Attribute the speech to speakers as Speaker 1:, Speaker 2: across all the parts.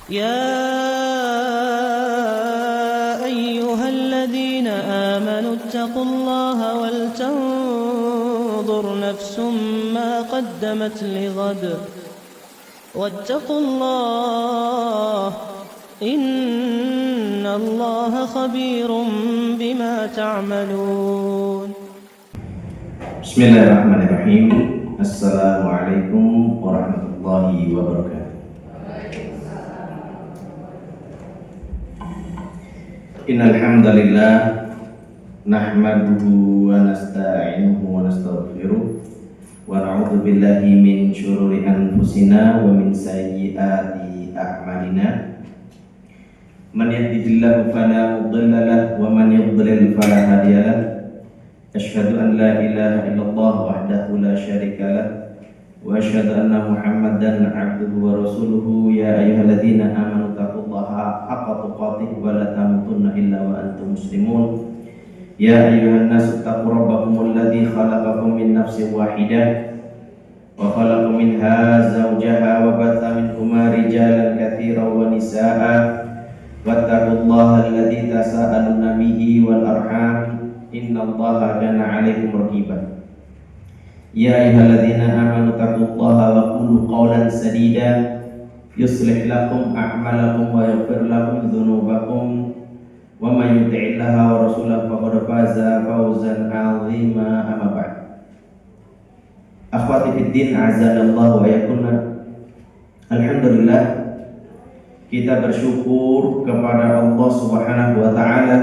Speaker 1: يا أيها الذين آمنوا اتقوا الله ولتنظر نفس ما قدمت لغد واتقوا الله إن الله خبير بما تعملون.
Speaker 2: بسم الله الرحمن الرحيم. السلام عليكم ورحمة الله وبركاته. Innal hamdalillah nahmaduhu wa nasta'inuhu wa nastaghfiruh wa na'udzu billahi min syururi anfusina wa min sayyiati a'malina. Man yahdihillahu fala mudilla lahu wa man yudlil fala hadiya lahu. Asyhadu an la ilaha illallah wahdahu la syarika lah wa asyhadu anna Muhammadan 'abduhu wa rasuluhu. Ya ayyuhalladzina amanu taqullaha haqqa tuqatih wa la tamutunna illa wa antum muslimun. Ya ayyuhan nasu taqu rabbakumul ladzi khalaqakum min nafsin wahidah wa khalaqa minha zawjaha wa batha minhuma rijalan katsiran wa nisaa'a wattaqullaha alladzi tasaaluna bihi wal arham innallaha kana 'alaikum raqiba. Ya ayyuhalladzina amanu taqullaha wa qulu qawlan sadida yuslih lakum a'malakum wa yaghfir lakum dzunubakum wa may yuti'illaha wa rasulahu faqad faza fawzan 'azima. Amma ba'd. Akhwati fid din, azanallahu wa yakunna. Alhamdulillah, kita bersyukur kepada Allah Subhanahu wa taala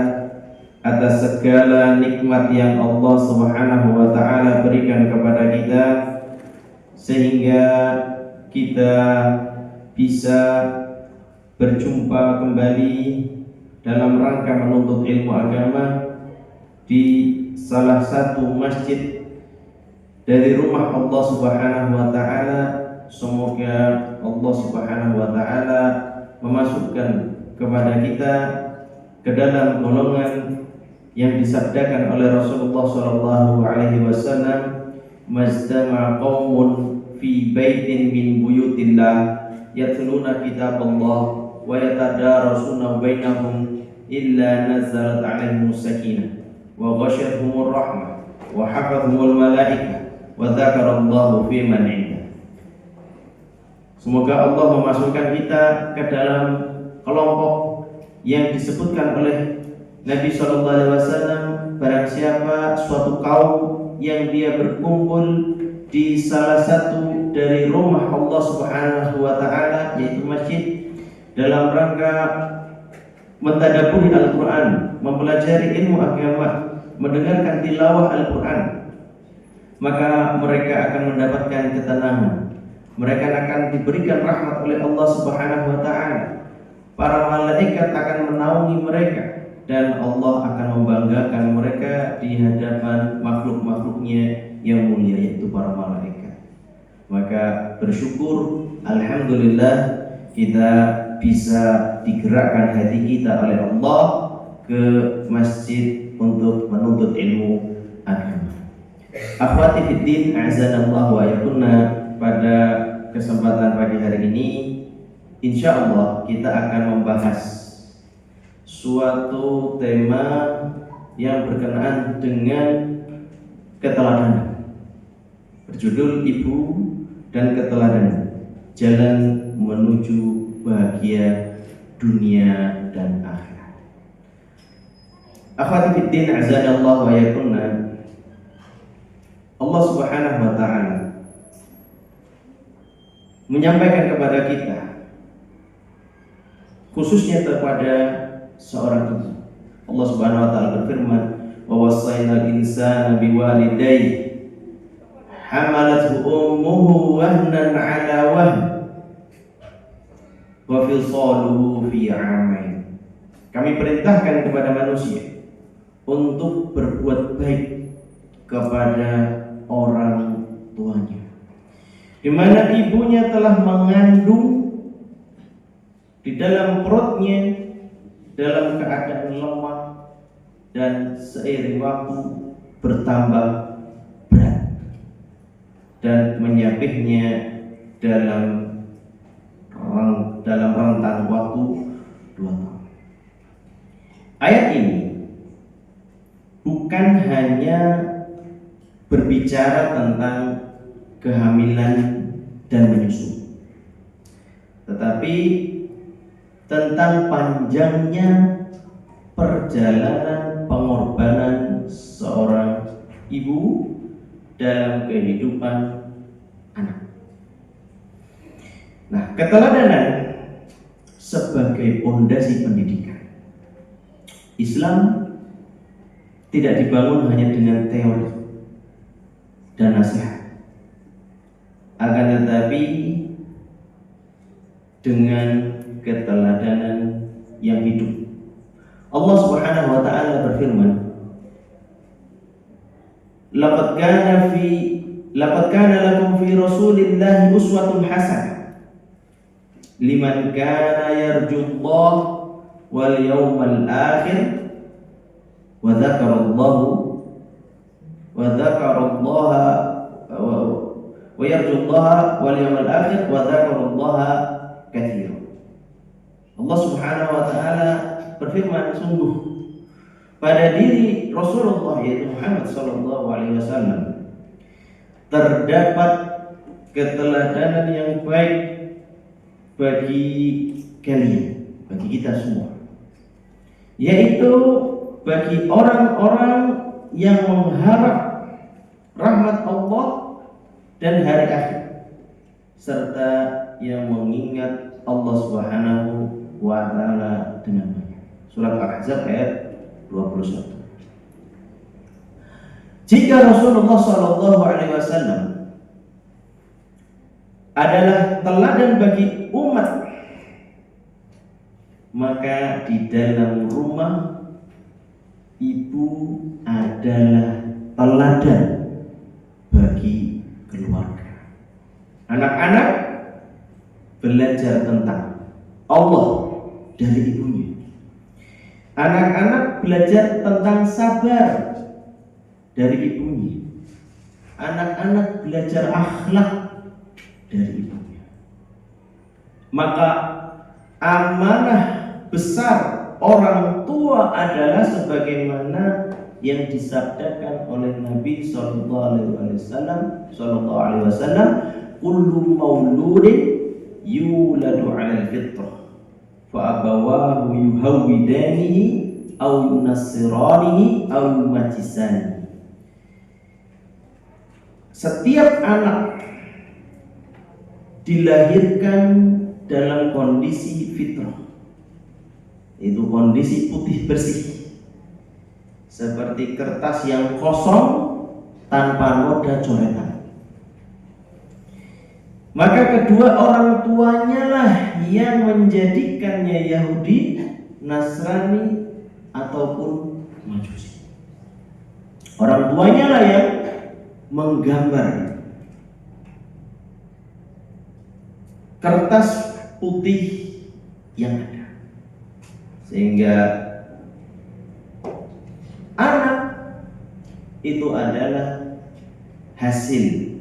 Speaker 2: atas segala nikmat yang Allah Subhanahu wa taala berikan kepada kita, sehingga kita bisa berjumpa kembali dalam rangka menuntut ilmu agama di salah satu masjid dari rumah Allah Subhanahu wa taala. Semoga Allah Subhanahu wa taala memasukkan kepada kita ke dalam golongan yang disabdakan oleh Rasulullah sallallahu alaihi wasallam, "Majtama'a qaumun fi baitin min buyutillah yatluna kitaballah wa yatadarasuna bainahum illa nazalat 'alaihim sakinah wa ghasyiyatuhumur rahmah wa hafadhumul malaikah wa dzakarallahu fi man 'indah." Semoga Allah memasukkan kita ke dalam kelompok yang disebutkan oleh Nabi SAW, barang siapa suatu kaum yang dia berkumpul di salah satu dari rumah Allah Subhanahu wa taala, yaitu masjid, dalam rangka mentadabburi Al-Qur'an, mempelajari ilmu agama, mendengarkan tilawah Al-Qur'an, maka mereka akan mendapatkan ketenangan. Mereka akan diberikan rahmat oleh Allah Subhanahu wa taala. Para malaikat akan menaungi mereka dan Allah akan membanggakan mereka di hadapan makhluk-makhluknya yang mulia, yaitu para malaikat. Maka bersyukur, alhamdulillah, kita bisa digerakkan hati kita oleh Allah ke masjid untuk menuntut ilmu agama. Akhwati fiddin, azanallahu wa yakunna. Pada kesempatan pagi hari ini, insya Allah kita akan membahas suatu tema yang berkenaan dengan keteladanan, berjudul Ibu dan Keteladanan, Jalan Menuju Bahagia Dunia dan Akhirat. Akhwati fiddin, azanallahu wa yakunna. Allah Subhanahu wa ta'ala menyampaikan kepada kita, khususnya kepada seorang ibu. Allah Subhanahu wa taala berfirman, "Wa wassaynal insana biwalidayhi hamalathu ummuhu wahnan 'ala wahn wa fisaluhu fi 'amain." Kami perintahkan kepada manusia untuk berbuat baik kepada orang tuanya, di mana ibunya telah mengandung di dalam perutnya dalam keadaan lemah dan seiring waktu bertambah berat, dan menyapihnya dalam rentang 2 tahun. Ayat ini bukan hanya berbicara tentang kehamilan dan menyusui, tetapi tentang panjangnya perjalanan pengorbanan seorang ibu dalam kehidupan anak. Nah, keteladanan sebagai pondasi pendidikan. Islam tidak dibangun hanya dengan teori dan nasihat, akan tetapi dengan keteladanan yang hidup. Allah Subhanahu wa taala berfirman, laqad kana lakum fi Rasulillahi uswatun hasanah liman kana yarjullaha wal yawmal akhir wa dzakarallaha wa yarjullaha wal yawmal akhir wa dzakarallaha katsiran. Allah Subhanahu wa taala berfirman, sungguh pada diri Rasulullah yaitu Muhammad sallallahu alaihi wasallam terdapat keteladanan yang baik bagi kalian, bagi kita semua, yaitu bagi orang-orang yang mengharap rahmat Allah dan hari akhir, serta yang mengingat Allah Subhanahu wa taala dengan banyak. Surat Al-Ahzab ayat 21. Jika Rasulullah sallallahu alaihi wasallam adalah teladan bagi umat, maka di dalam rumah ibu adalah teladan bagi keluarga. Anak-anak belajar tentang Allah dari ibunya. Anak-anak belajar tentang sabar dari ibunya. Anak-anak belajar akhlak dari ibunya. Maka amanah besar orang tua adalah sebagaimana yang disabdakan oleh Nabi sallallahu alaihi wasallam, kullu mauludin yuladu 'alal fitrah fa abawahu yuhawwidanihi aw yunassiranihi aw yumajjisanihi. Setiap anak dilahirkan dalam kondisi fitrah, itu kondisi putih bersih, seperti kertas yang kosong tanpa noda coretan. Maka kedua orang tuanya lah yang menjadikannya Yahudi, Nasrani ataupun Majusi. Orang tuanya lah yang menggambar kertas putih yang ada, sehingga anak itu adalah hasil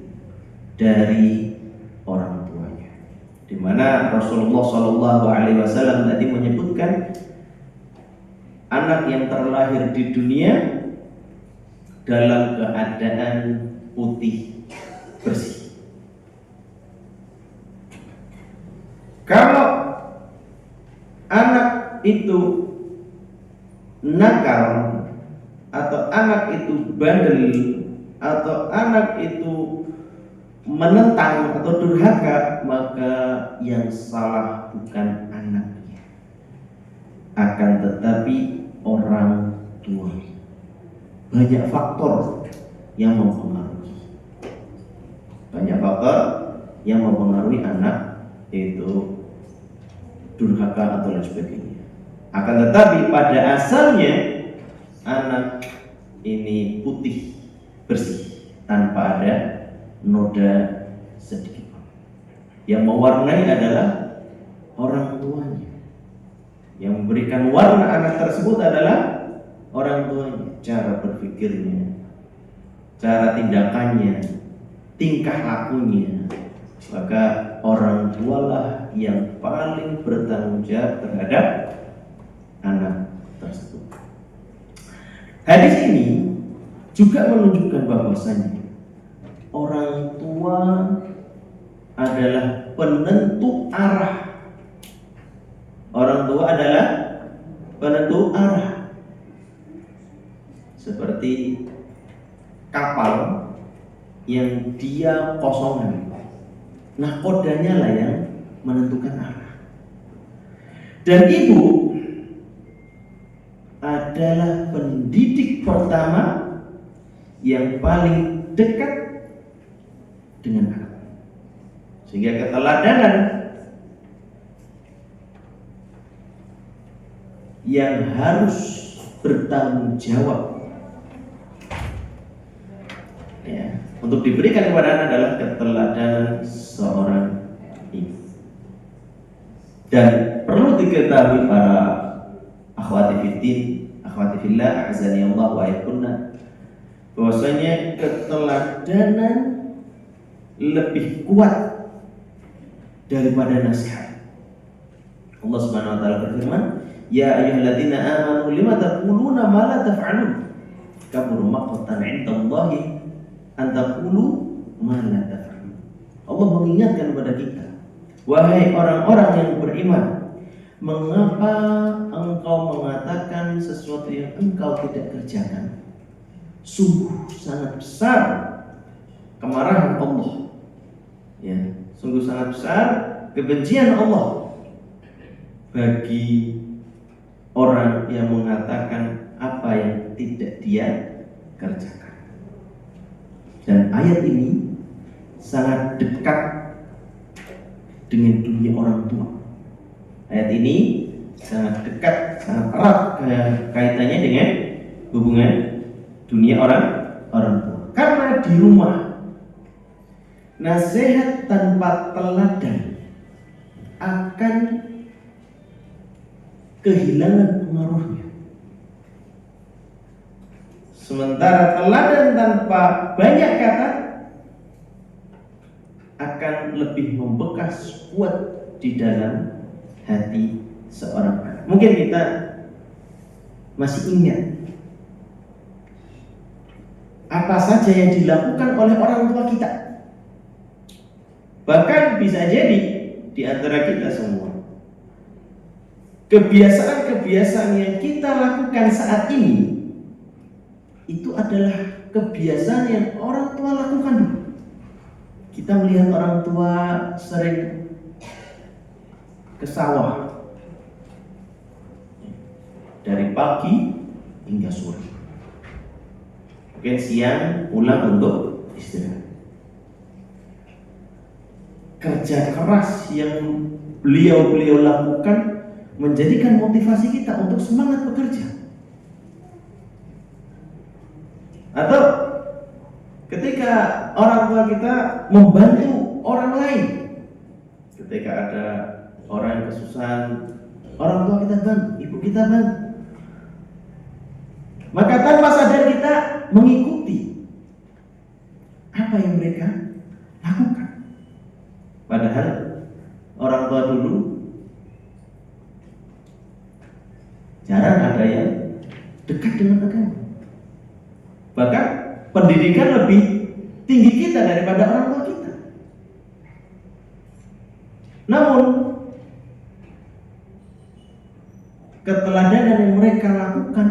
Speaker 2: dari orang tuanya. Di mana Rasulullah Shallallahu Alaihi Wasallam tadi menyebutkan anak yang terlahir di dunia dalam keadaan putih bersih. Kalau anak itu nakal, atau anak itu bandel, atau anak itu menentang atau durhaka, maka yang salah bukan anaknya, akan tetapi orang tua. Banyak faktor yang mempengaruhi. Banyak faktor yang mempengaruhi anak itu durhaka atau lain sebagainya. Akan tetapi pada asalnya anak ini putih bersih tanpa ada noda sedikit. Yang mewarnai adalah orang tuanya. Yang memberikan warna anak tersebut adalah orang tuanya. Cara berpikirnya, cara tindakannya, tingkah lakunya. Maka orang tualah yang paling bertanggung jawab terhadap Hadis ini juga menunjukkan bahwasanya orang tua adalah penentu arah. Orang tua adalah penentu arah. Seperti kapal yang dia kosongan. Nakodanya lah yang menentukan arah. Dan ibu adalah pendidik pertama yang paling dekat dengan anak. Sehingga keteladanan yang harus bertanggung jawab ya, untuk diberikan kepada anak adalah keteladanan seorang ibu. Dan perlu diketahui para akhwati fiddin, akhwati fillah, a'azani Allah wa ayakunna, bahwasanya keteladanan lebih kuat daripada nasihat. Allah Subhanahu wa taala berfirman, "Ya ayyuhalladzina amanu lima taquluna ma la taf'alun? Kabura maqtan 'indallahi an taqulu ma la taf'alun." Allah mengingatkan kepada kita, wahai orang-orang yang beriman, mengapa engkau mengatakan sesuatu yang engkau tidak kerjakan? Sungguh sangat besar kemarahan Allah. Ya, sungguh sangat besar kebencian Allah bagi orang yang mengatakan apa yang tidak dia kerjakan. Dan ayat ini sangat dekat dengan dunia orang tua. Ayat ini sangat dekat, sangat erat kaitannya dengan hubungan dunia orang tua. Karena di rumah nasihat tanpa teladan akan kehilangan pengaruhnya. Sementara teladan tanpa banyak kata akan lebih membekas kuat di dalam hati seorang anak. Mungkin kita masih ingat apa saja yang dilakukan oleh orang tua kita. Bahkan bisa jadi di antara kita semua, kebiasaan-kebiasaan yang kita lakukan saat ini itu adalah kebiasaan yang orang tua lakukan dulu. Kita melihat orang tua sering ke sawah dari pagi hingga sore. Mungkin siang pulang untuk istirahat. Kerja keras yang beliau lakukan menjadikan motivasi kita untuk semangat bekerja. Atau ketika orang tua kita membantu orang lain, ketika ada orang yang kesusahan, orang tua kita bantu, ibu kita bantu, maka tanpa sadar kita mengikuti apa yang mereka lakukan. Padahal orang tua dulu jarang ada yang dekat dengan agama. Bahkan pendidikan lebih tinggi kita daripada orang tua kita. Namun keteladanan yang mereka lakukan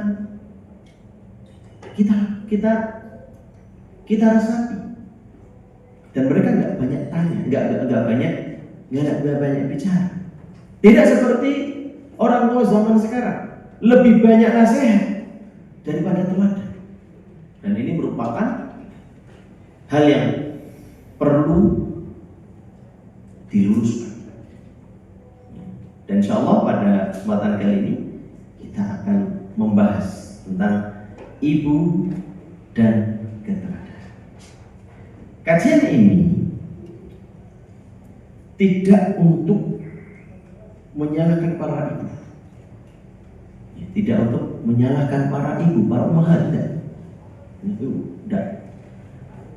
Speaker 2: kita rasapi. Dan mereka nggak banyak tanya, nggak banyak bicara. Tidak seperti orang tua zaman sekarang, lebih banyak nasihat daripada teladan. Dan ini merupakan hal yang perlu diluruskan. Dan insya Allah pada kesempatan kali ini kita akan membahas tentang ibu dan keteladanan. Kajian ini tidak untuk menyalahkan para ibu, tidak untuk menyalahkan para ibu, para ummahat, itu tidak.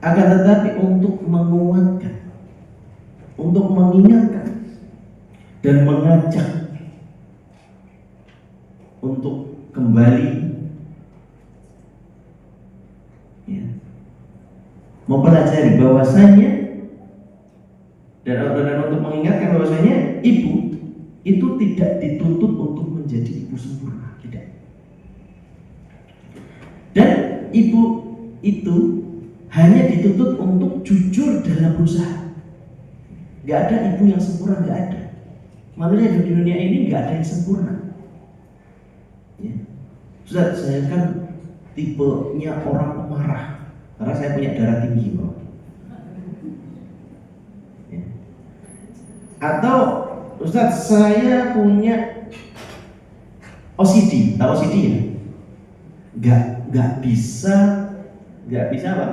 Speaker 2: Akan tetapi untuk menguatkan, untuk mengingatkan dan mengajak untuk kembali mempelajari bahwasanya dan untuk mengingatkan bahwasanya ibu itu tidak dituntut untuk menjadi ibu sempurna, tidak. Dan ibu itu hanya dituntut untuk jujur dalam berusaha. Gak ada ibu yang sempurna, gak ada. Manusia di dunia ini gak ada yang sempurna. Ya. Ustaz, saya kan tipenya orang pemarah karena saya punya darah tinggi, bro. Ya. Atau Ustaz, saya punya OCD, tahu OCD ya? Gak bisa apa?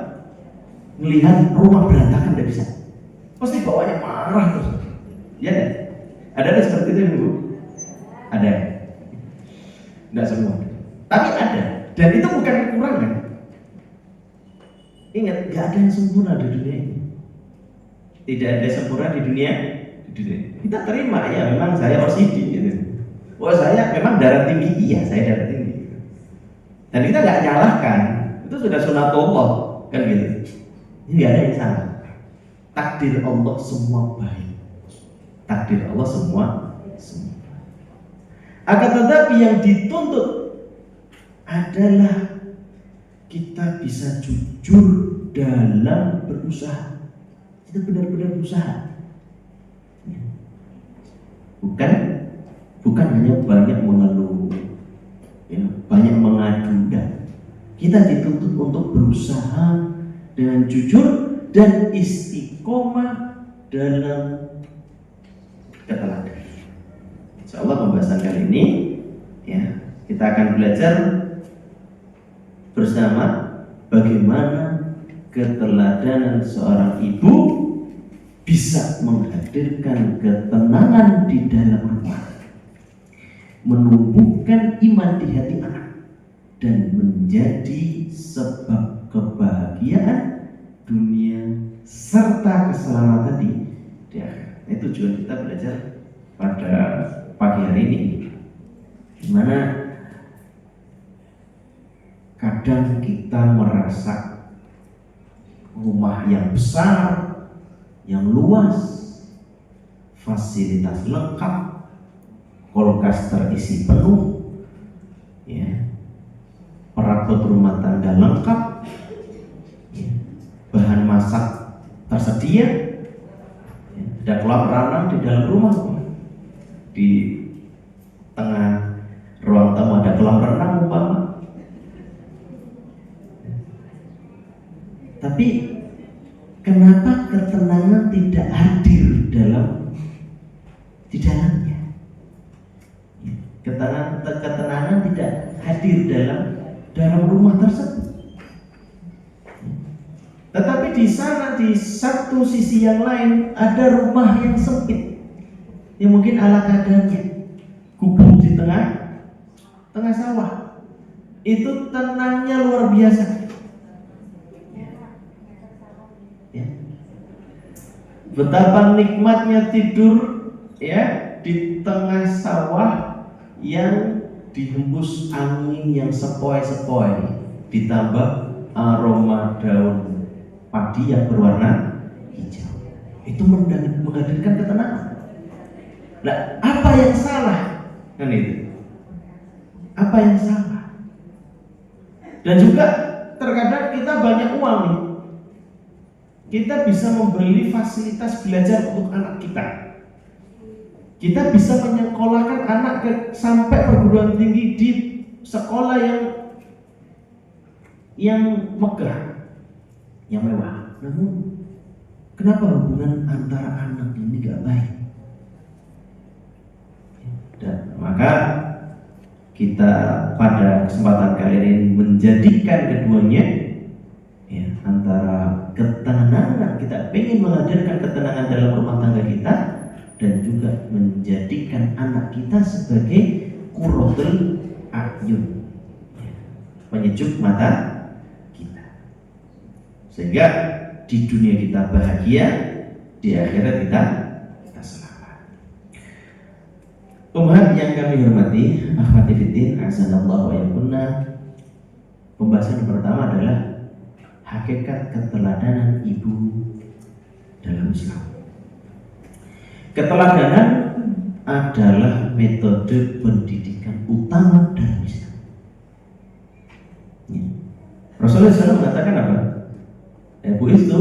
Speaker 2: Melihat rumah berantakan, gak bisa. Pasti bawahnya marah terus. Ya kan? Ada seperti itu, Bu? Ada. Enggak semua. Tapi ada. Dan itu bukan kekurangan. Ingat, gak ada yang sempurna di dunia ini. Tidak ada yang sempurna di dunia. Kita terima, ya memang saya OCD gitu. Oh, saya memang darah tinggi, iya saya darah tinggi. Dan kita nggak nyalahkan, itu sudah sunatullah, kan gitu. Ini nggak ada yang salah. Takdir Allah semua baik. Takdir Allah semua. Akan tetapi yang dituntut adalah kita bisa jujur dalam berusaha. Kita benar-benar berusaha. Bukan hanya banyak mengeluh, ya, banyak mengadu. Kita dituntut untuk berusaha dengan jujur dan istiqomah dalam ketelatenan. Insyaallah pembahasan kali ini, ya, kita akan belajar bersama bagaimana keteladanan seorang ibu bisa menghadirkan ketenangan di dalam rumah, menumbuhkan iman di hati anak, dan menjadi sebab kebahagiaan dunia serta keselamatan di akhirat. Itu tujuan kita belajar pada pagi hari ini, dimana kadang kita merasa rumah yang besar, yang luas, fasilitas lengkap, kulkas terisi penuh, ya, perabot rumah tangga lengkap, ya, bahan masak tersedia, ya, ada kolam renang di dalam rumah, di tengah ruang tamu ada kolam renang umpama. Tapi kenapa ketenangan tidak hadir di dalamnya? Ketenangan tidak hadir dalam rumah tersebut. Tetapi di sana, di satu sisi yang lain, ada rumah yang sempit, yang mungkin ala kadarnya, gubuk di tengah sawah. Itu tenangnya luar biasa. Betapa nikmatnya tidur, ya, di tengah sawah yang dihembus angin yang sepoi-sepoi, ditambah aroma daun padi yang berwarna hijau. Itu menghadirkan ketenangan. Nah, apa yang salah? Kan itu. Apa yang salah? Dan juga terkadang kita banyak uang nih. Kita bisa membeli fasilitas belajar untuk anak kita. Kita bisa menyekolahkan anak sampai perguruan tinggi di sekolah yang megah, yang mewah. Namun, kenapa hubungan antara anak ini gak baik? Dan maka kita pada kesempatan kali ini menjadikan keduanya, ya, antara ketenangan, kita ingin menghadirkan ketenangan dalam rumah tangga kita, dan juga menjadikan anak kita sebagai qurratul a'yun, penyejuk mata kita, sehingga di dunia kita bahagia, di akhirat kita selamat. Umat yang kami hormati, akhwati fiddin, azanallahu wa yakunna. Pembahasan pertama adalah hakikat keteladanan ibu dalam Islam. Keteladanan adalah metode pendidikan utama dalam Islam. Ya. Rasulullah SAW mengatakan apa? Bu itu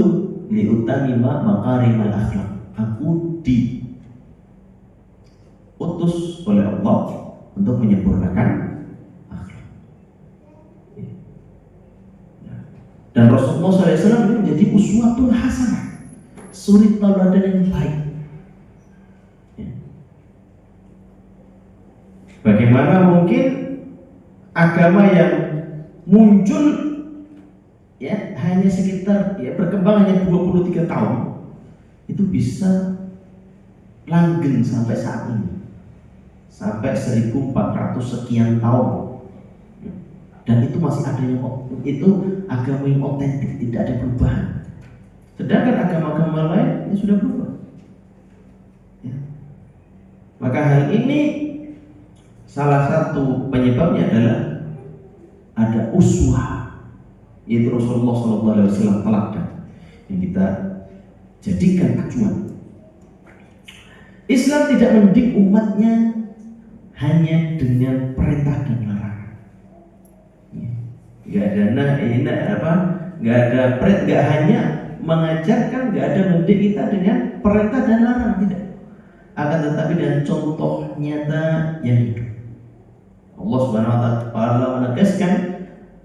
Speaker 2: liutamima makarimal akhlak. Aku diutus oleh Allah untuk menyempurnakan akhlak. Dan Rasulullah SAW ini menjadi uswatun hasanah, suri tauladan yang baik. Bagaimana mungkin agama yang muncul ya hanya sekitar berkembang hanya 23 tahun itu bisa langgeng sampai saat ini, sampai 1400 sekian tahun, dan itu masih ada yang itu agama yang otentik, tidak ada perubahan. Sedangkan agama-agama lain ya sudah berubah ya. Maka hal ini salah satu penyebabnya adalah ada uswah, yaitu Rasulullah SAW teladan yang kita jadikan acuan. Islam tidak mendidik umatnya hanya dengan perintah dan larangan. Gak ada gak ada perintah, gak hanya mengajarkan, gak ada mendidik kita dengan perintah dan larangan, tidak. Akan tetapi dengan contoh nyata yang hidup. Allah Subhanahu wa taala menegaskan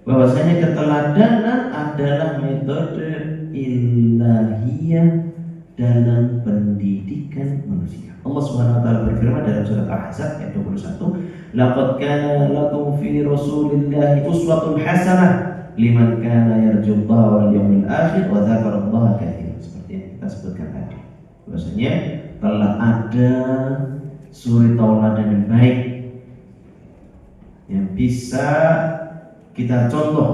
Speaker 2: bahwasanya keteladanan adalah metode ilahiyah dalam pendidikan manusia. Allah Subhanahu wa taala berfirman dalam surat Al-Ahzab ayat 21, "Laqad kana lakum fi Rasulillahi uswatun hasanah liman kana yarjullaha wal yawmil akhir wa dzakarallaha katsiran." Seperti yang kita sebutkan tadi. Bahwasanya telah ada suri tauladan yang baik yang bisa kita contoh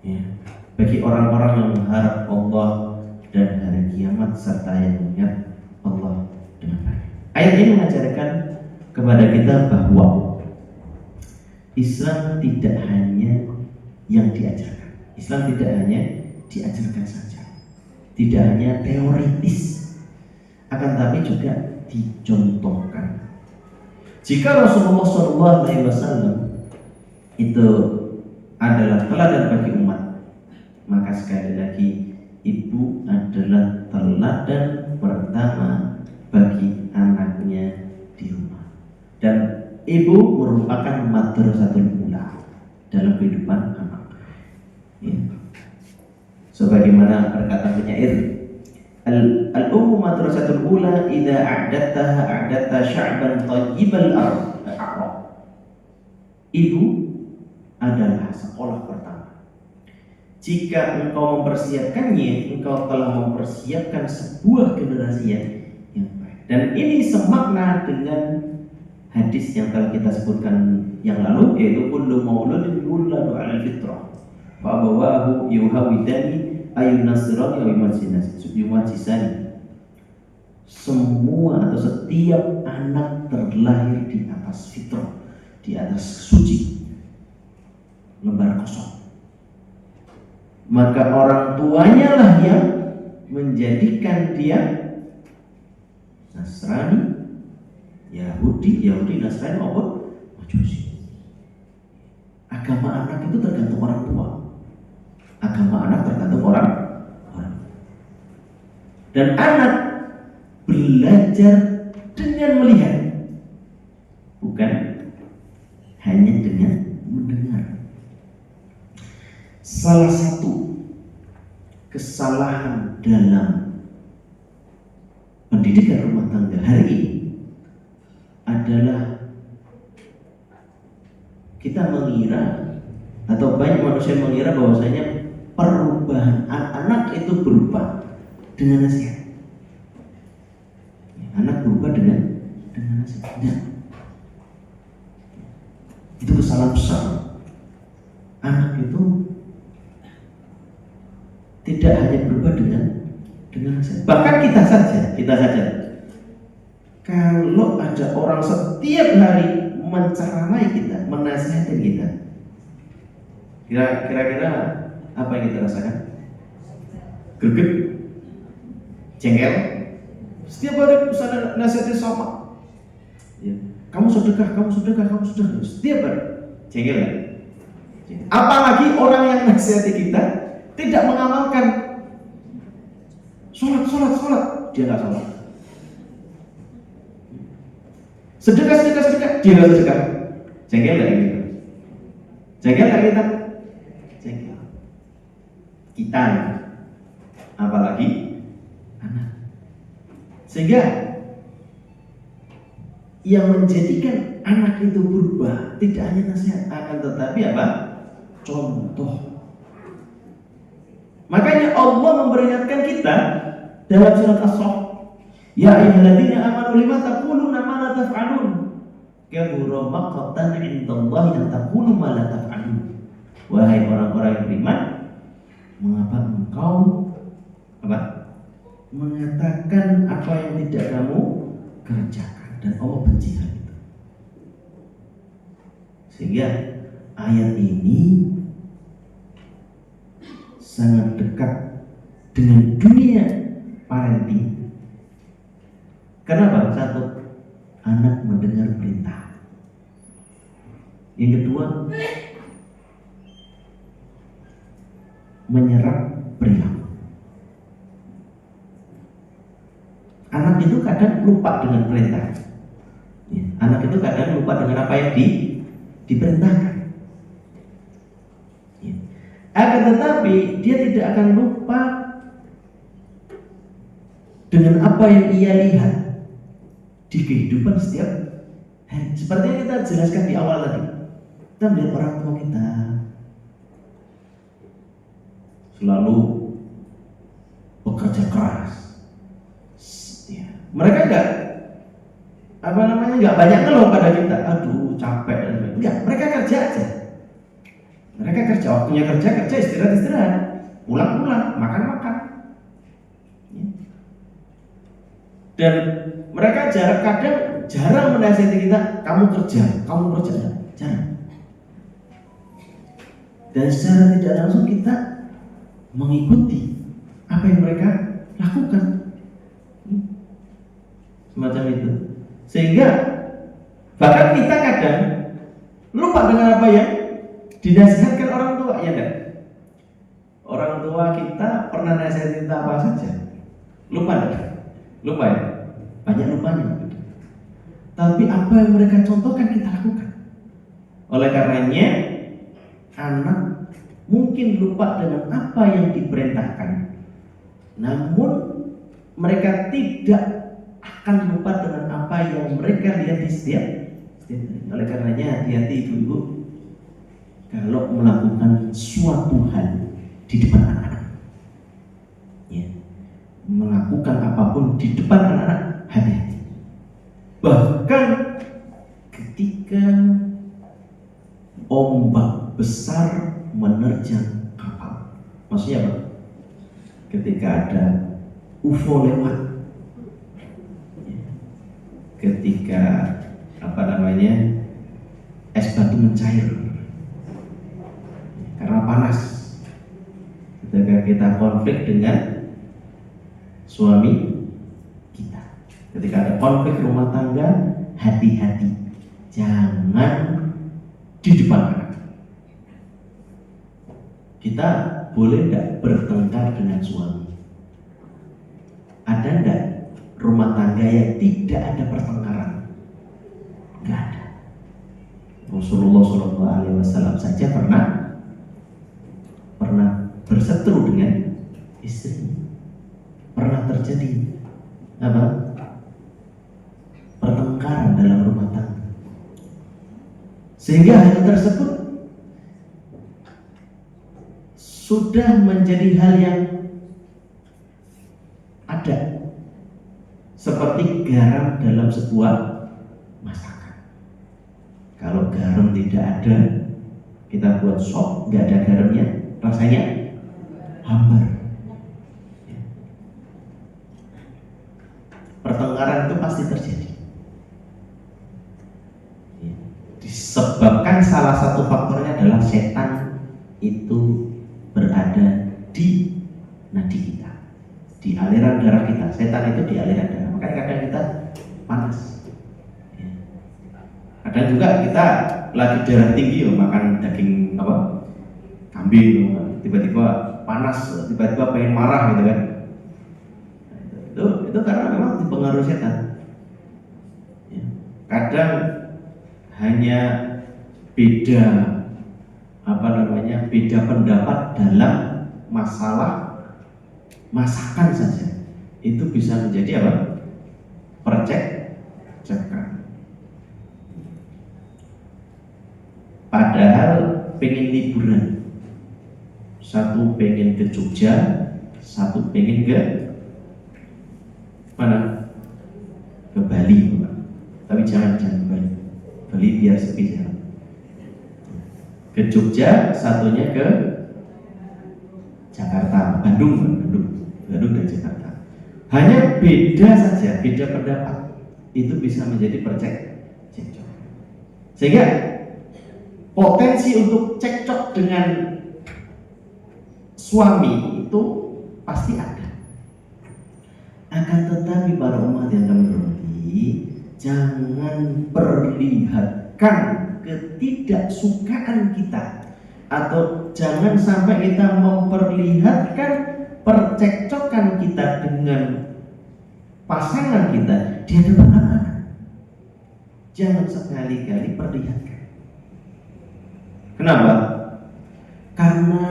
Speaker 2: ya, bagi orang-orang yang mengharap Allah dan hari kiamat serta yang mengingat Allah dengan baik. Ayat ini mengajarkan kepada kita bahwa Islam tidak hanya yang diajarkan. Islam tidak hanya diajarkan saja, tidak hanya teoritis, akan tapi juga dicontohkan. Jika Rasulullah SAW itu adalah teladan bagi umat, maka sekali lagi ibu adalah teladan pertama bagi anaknya di rumah. Dan ibu merupakan madrasatul ula dalam kehidupan anak. Ya. Sebagaimana perkataan penyair, al-ummu madrasatul ula idza a'datta sya'ban thayyibal a'rab. Ibu adalah sekolah pertama. Jika engkau mempersiapkannya, engkau telah mempersiapkan sebuah generasi yang baik. Dan ini semakna dengan hadis yang telah kita sebutkan yang lalu, yaitu kullu mauludin yuladu 'alal fitrah fa abawahu yuhawidani ayun nasrani wa yumajisani. Semua atau setiap anak terlahir di atas fitrah, di atas suci, lembar kosong. Maka orang tuanya lah yang menjadikan dia Nasrani, Yahudi, Nasrani maupun Majusi. Agama anak itu tergantung orang tua. Agama anak tergantung orang. Dan anak belajar dengan melihat, bukan hanya dengan mendengar. Salah satu kesalahan dalam pendidikan rumah tangga hari ini adalah kita mengira, atau banyak manusia mengira bahwasanya perubahan anak itu berubah dengan nasihat. Anak berubah dengan nasihat. Tidak. Itu kesalahan besar. Anak itu tidak hanya berubah dengan nasihat. Bahkan kita saja. Kalau ada orang setiap hari menceramai kita, menasihati kita, kira-kira apa yang kita rasakan? Greget, jengkel. Setiap hari Ustaz nasihatnya sama. Ya. Kamu sedekah. Setiap hari jengkel ya? Apalagi orang yang nasihati kita tidak mengamalkan sholat, dia nggak sholat. Sedekah, dia nggak sedekah. Jengkel nggak kita? Jengkel nggak kita? Jengkel. Kita, apalagi anak. Sehingga yang menjadikan anak itu berubah tidak hanya nasihat, akan tetapi apa? Contoh. Makanya Allah memperingatkan kita dalam surat As-Saff, ya ayyuhalladzina amanu lima taquluna ma la taf'alun, kabura maqtan 'indallahi an taqulu ma la taf'alun. Wahai orang-orang yang beriman, mengapa engkau mengatakan apa yang tidak kamu kerjakan, dan Allah benci hal itu. Sehingga ayat ini sangat dekat dengan dunia parenting. Kenapa? Satu, anak mendengar perintah. Yang kedua, menyerap perilaku. Anak itu kadang lupa dengan perintah. Anak itu kadang lupa dengan apa yang diperintahkan. Akan tetapi dia tidak akan lupa dengan apa yang ia lihat di kehidupan setiap hari. Seperti yang kita jelaskan di awal tadi, kita melihat orang tua kita selalu bekerja keras. Mereka nggak banyak ngeluh pada kita, aduh capek dan sebagainya. Enggak, mereka kerja aja. Mereka kerja, waktunya kerja, istirahat, pulang, makan. Dan mereka jarang menasihati kita, kamu kerja, jarang. Dan secara tidak langsung kita mengikuti apa yang mereka lakukan, semacam itu. Sehingga bahkan kita kadang lupa dengan apa yang dinasihatkan orang tua, ya enggak? Orang tua kita pernah nasihatin kita apa saja, lupa ya, banyak lupanya. Tapi apa yang mereka contohkan kita lakukan. Oleh karenanya anak mungkin lupa dengan apa yang diperintahkan, namun mereka tidak akan lupa dengan apa yang mereka lihat di setiap hari. Oleh karenanya hati-hati ibu-ibu kalau melakukan suatu hal di depan anak-anak, ya, melakukan apapun di depan anak-anak, hati-hati. Bahkan ketika ombak besar menerjang kapal, maksudnya apa? Ketika ada UFO lewat, ketika es batu mencair karena panas, ketika kita konflik dengan suami kita, ketika ada konflik rumah tangga, hati-hati, jangan di depan anak. Kita boleh tidak bertengkar dengan suami? Ada enggak rumah tangga yang tidak ada pertengkaran? Enggak ada. Rasulullah SAW saja pernah berseteru dengan istri, pernah terjadi pertengkaran dalam rumah tangga. Sehingga hal tersebut sudah menjadi hal yang ada, seperti garam dalam sebuah masakan. Kalau garam tidak ada, kita buat sop, nggak ada garamnya, rasanya hambar. Pertengkaran itu pasti terjadi, disebabkan salah satu faktornya adalah setan itu berada di nadi kita, di aliran darah kita. Setan itu di aliran darah, makanya kadang kita panas. Kadang juga kita lagi darah tinggi makan daging kambing, tiba-tiba panas, tiba-tiba pengen marah gitu kan. Itu karena memang dipengaruhi setan. Kadang hanya beda beda pendapat dalam masalah masakan saja, itu bisa menjadi percekcokan. Padahal pengen liburan, satu pengen ke Jogja, satu pengen ke mana? Ke Bali, tapi jangan ke Bali. Bali biar sepi ya. Ke Jogja, satunya ke Jakarta, Bandung dan Jakarta. Hanya beda saja, beda pendapat, itu bisa menjadi percekcokan. Sehingga potensi untuk cekcok dengan suami itu pasti ada. Akan tetapi para umat yang kami hormati, jangan perlihatkan ketidaksukaan kita, atau jangan sampai kita memperlihatkan percekcokan kita dengan pasangan kita di hadapan anak-anak. Jangan sekali-kali perlihatkan. Kenapa? Karena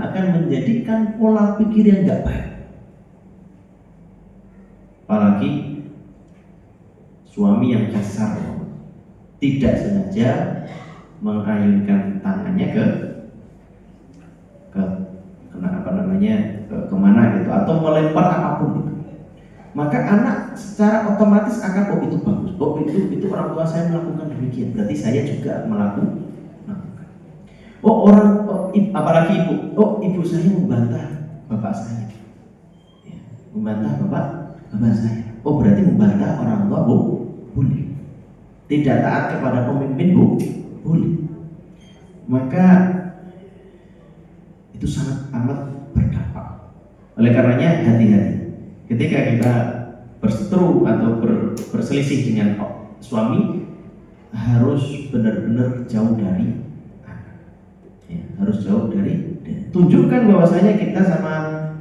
Speaker 2: akan menjadikan pola pikir yang gak baik. Apalagi suami yang kasar, tidak sengaja mengayunkan tangannya kemana gitu, atau melempar apapun gitu. Maka anak secara otomatis akan itu bagus, itu orang tua saya melakukan demikian, berarti saya juga melakukan. Apalagi ibu saya membantah bapak saya, membantah bapak saya. Berarti membantah orang tua boleh. Tidak taat kepada pemimpin boleh. Maka itu sangat amat berdampak. Oleh karenanya hati-hati ketika kita berseteru atau berselisih dengan suami, harus benar-benar jauh dari tunjukkan bahwasanya kita sama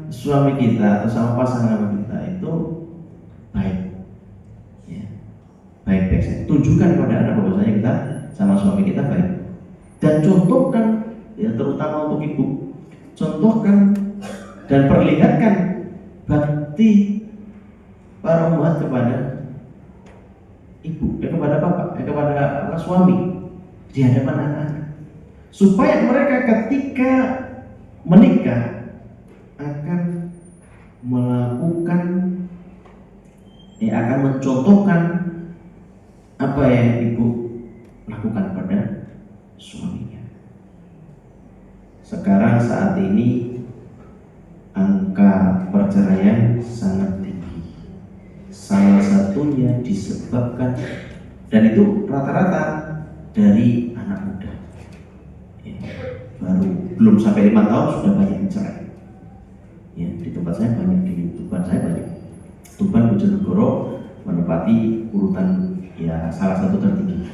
Speaker 2: suami kita atau sama pasangan kita itu baik saja. Tunjukkan kepada anak bahwasanya kita sama suami kita baik, dan contohkan, terutama untuk ibu, contohkan dan perlihatkan bakti para umat kepada ibu, kepada bapak, kepada suami di hadapan anak-anak, supaya mereka ketika menikah akan melakukan, akan mencontohkan apa yang ibu lakukan pada suaminya. Sekarang saat ini angka perceraian sangat tinggi. Salah satunya disebabkan, dan itu rata-rata dari anak muda. Baru belum sampai 5 tahun sudah banyak yang cerai. Di tempat saya banyak, di Tuban saya banyak. Tuban, Bojonegoro menempati urutan salah satu tertinggi.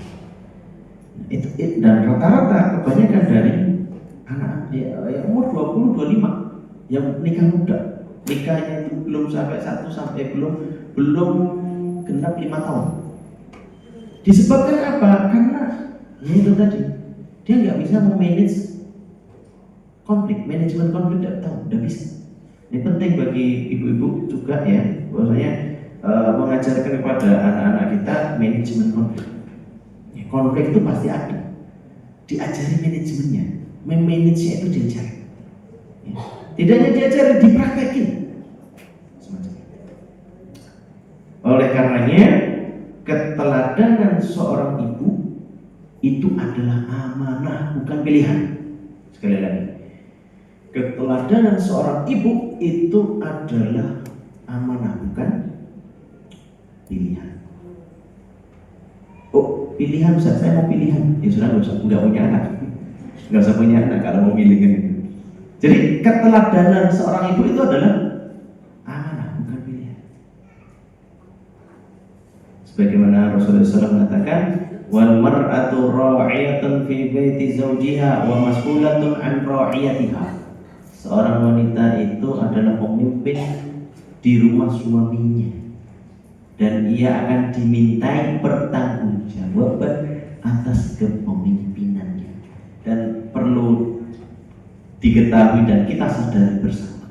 Speaker 2: Dan rata-rata kebanyakan dari anak umur 20-25 yang nikah muda. Nikahnya itu belum genap 5 tahun. Disebabkan apa? Karena itu tadi, dia nggak bisa memanage konflik, manajemen konflik tidak bisa. Ini penting bagi ibu-ibu juga bahwasanya mengajarkan kepada anak-anak kita manajemen konflik. Konflik itu pasti ada, diajari manajemennya, memanagenya itu diajari. Tidak hanya diajari, dipraktekin. Oleh karenanya, keteladanan seorang ibu itu adalah amanah, bukan pilihan. Sekali lagi, keteladanan seorang ibu itu adalah amanah, bukan pilihan. Pilihan Ustaz, saya mau pilihan. Ya sudah, nggak punya anak. nggak usah punya anak kalau mau milih kan. Jadi keteladanan seorang ibu itu adalah amanah, bukan pilihan. Sebagaimana Rasulullah SAW mengatakan, wal mar'atu ra'iyatun fi baiti zawjiha wa mas'ulatun an ra'iyatiha. Seorang wanita itu adalah pemimpin di rumah suaminya dan ia akan dimintai pertanggungjawaban atas kepemimpinannya. Dan perlu diketahui dan kita sadari bersama,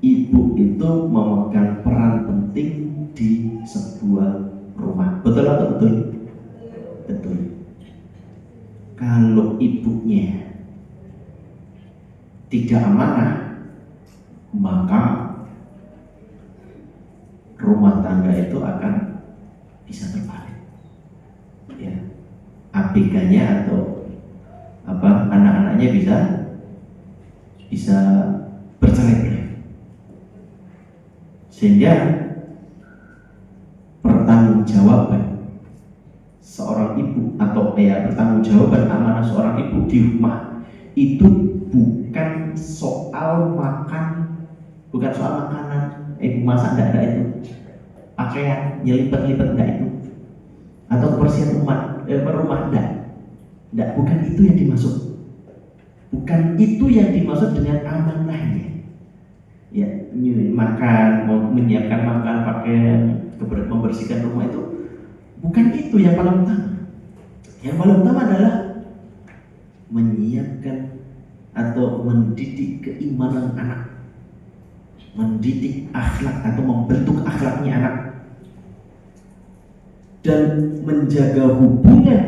Speaker 2: ibu itu memegang peran penting di sebuah rumah. Betul atau betul? Betul. Kalau ibunya tidak amanah, maka rumah tangga itu akan bisa terbalik. Ya, ABG-nya atau anak-anaknya bisa bercerai-berai. Sehingga pertanggungjawaban seorang ibu atau pertanggungjawaban amanah seorang ibu di rumah itu bukan soal makanan, ibu masak enggak itu, pakaian nyelipet-lipet enggak itu, atau kebersihan rumah enggak, bukan itu yang dimaksud. Bukan itu yang dimaksud dengan amanahnya. Ya, makan, menyiapkan makan, pakaian, membersihkan rumah itu bukan itu yang paling utama. Yang paling utama adalah menyiapkan atau mendidik keimanan anak, mendidik akhlak atau membentuk akhlaknya anak, dan menjaga hubungan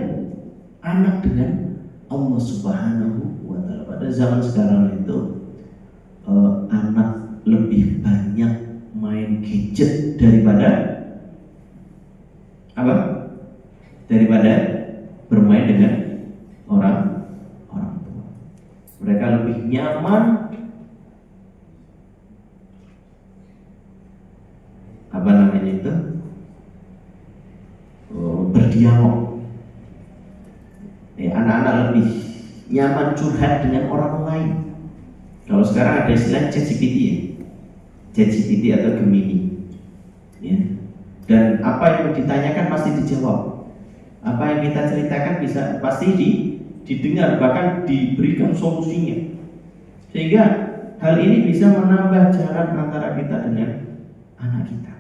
Speaker 2: anak dengan Allah Subhanahu wa Ta'ala. Pada zaman sekarang itu anak lebih banyak main gadget daripada bermain dengan orang tua. Mereka lebih nyaman berdialog. Anak-anak lebih nyaman curhat dengan orang lain. Kalau sekarang ada istilah ChatGPT atau Gemini, ya. Dan apa yang ditanyakan pasti dijawab. Apa yang kita ceritakan pasti didengar, bahkan diberikan solusinya. Sehingga hal ini bisa menambah jarak antara kita dengan anak kita.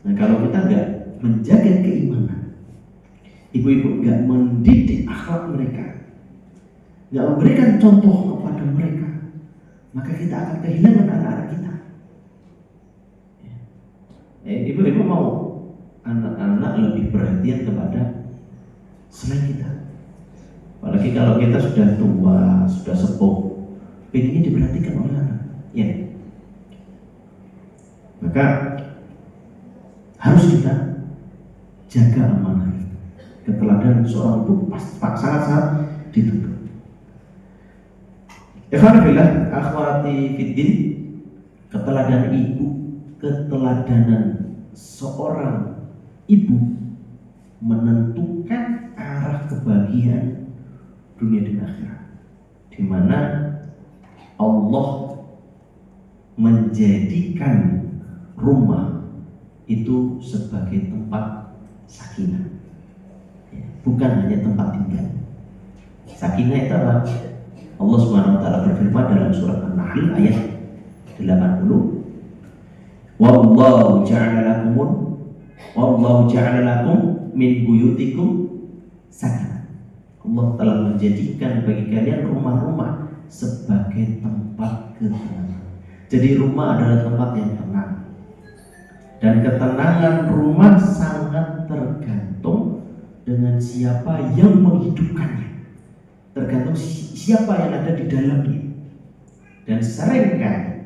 Speaker 2: Nah, kalau kita nggak menjaga keimanan, ibu-ibu nggak mendidik akhlak mereka, nggak memberikan contoh kepada mereka, maka kita akan kehilangan anak-anak kita. Ibu-ibu mau anak-anak lebih perhatian kepada selain kita. Apalagi kalau kita sudah tua, sudah sepuh, pengennya diperhatikan oleh anak, ya. Maka harus kita jaga amanah. Keteladanan seorang ibu sangat-sangat dituntut. Alhamdulillah, akhwati fiddin, keteladanan ibu, keteladanan seorang ibu menentukan arah kebahagiaan dunia dan akhirat, di mana Allah menjadikan rumah itu sebagai tempat sakinah, bukan hanya tempat tinggal. Sakinah itu apa? Allah Subhanahu wa Ta'ala berfirman dalam surat An-Nahl ayat 80, Wallahu ja'ala lakum min buyutikum sakinah. Allah telah menjadikan bagi kalian rumah-rumah sebagai tempat ketenangan. Jadi rumah adalah tempat yang tenang. Dan ketenangan rumah sangat tergantung dengan siapa yang menghidupkannya, tergantung siapa yang ada di dalamnya. Dan seringkali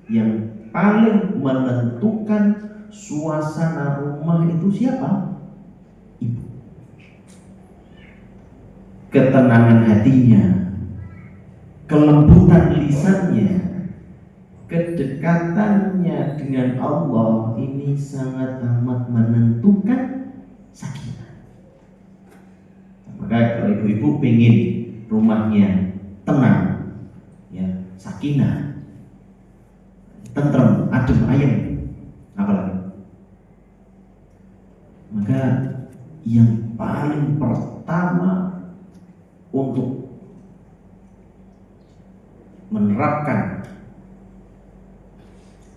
Speaker 2: yang paling menentukan suasana rumah itu siapa? Ibu. Ketenangan hatinya, kelembutan lisannya, kedekatannya dengan Allah ini sangat amat menentukan sakinah. Maka kalau ibu-ibu pengen rumahnya tenang, ya, sakinah, tentrem, adem, ayem, apalagi. Maka yang paling pertama untuk menerapkan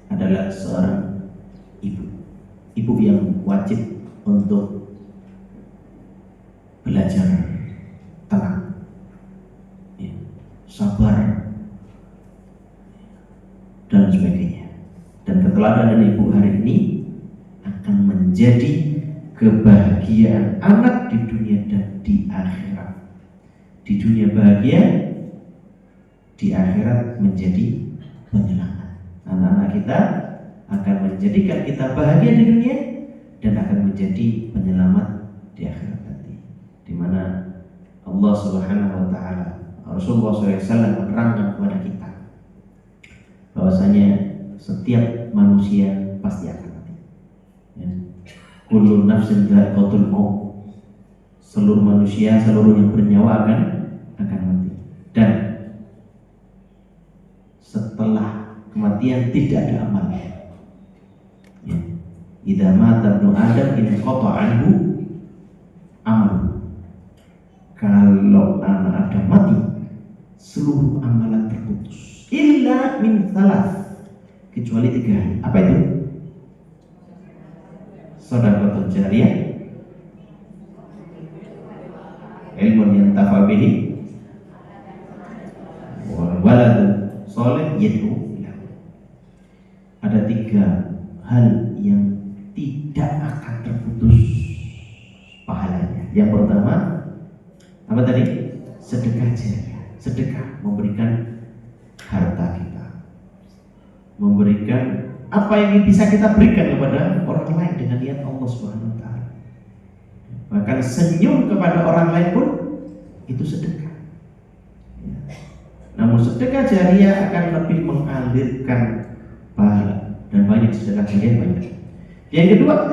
Speaker 2: adalah seorang ibu yang wajib untuk belajar tenang, ya, sabar, dan sebagainya. Dan keteladanan ibu hari ini akan menjadi kebahagiaan anak di dunia dan di akhirat. Di dunia bahagia, di akhirat menjadi penyelamat. Anak-anak kita akan menjadikan kita bahagia di dunia dan akan menjadi penyelamat di akhirat nanti, di mana Allah Subhanahu wa taala, Rasulullah SAW menerangkan kepada kita bahwasanya setiap manusia pasti akan mati. Ya. Kullu nafsin dha'iqatul maut. Seluruh manusia, seluruh yang bernyawa akan mati. Dan setelah kematian tidak ada amal. Ya. Idza mata ibnu Adam inqata anhu amal. Kalau anak Adam mati, seluruh amalan terputus. Illa min thalath, kecuali 3 hal. Apa itu? Shadaqatun jariyah, ilmun yantafa bihi, wa waladun shalih yad'u lahu. Ada 3 hal yang tidak akan terputus pahalanya. Yang pertama, apa tadi? Sedekah jariyah. Sedekah, memberikan harta kita, memberikan apa yang bisa kita berikan kepada orang lain dengan niat Allah Subhanahu wa taala. Bahkan senyum kepada orang lain pun itu sedekah. Ya. Namun sedekah jariyah akan lebih mengalirkan pahala, dan banyak sedekah jariyah banyak. Yang kedua,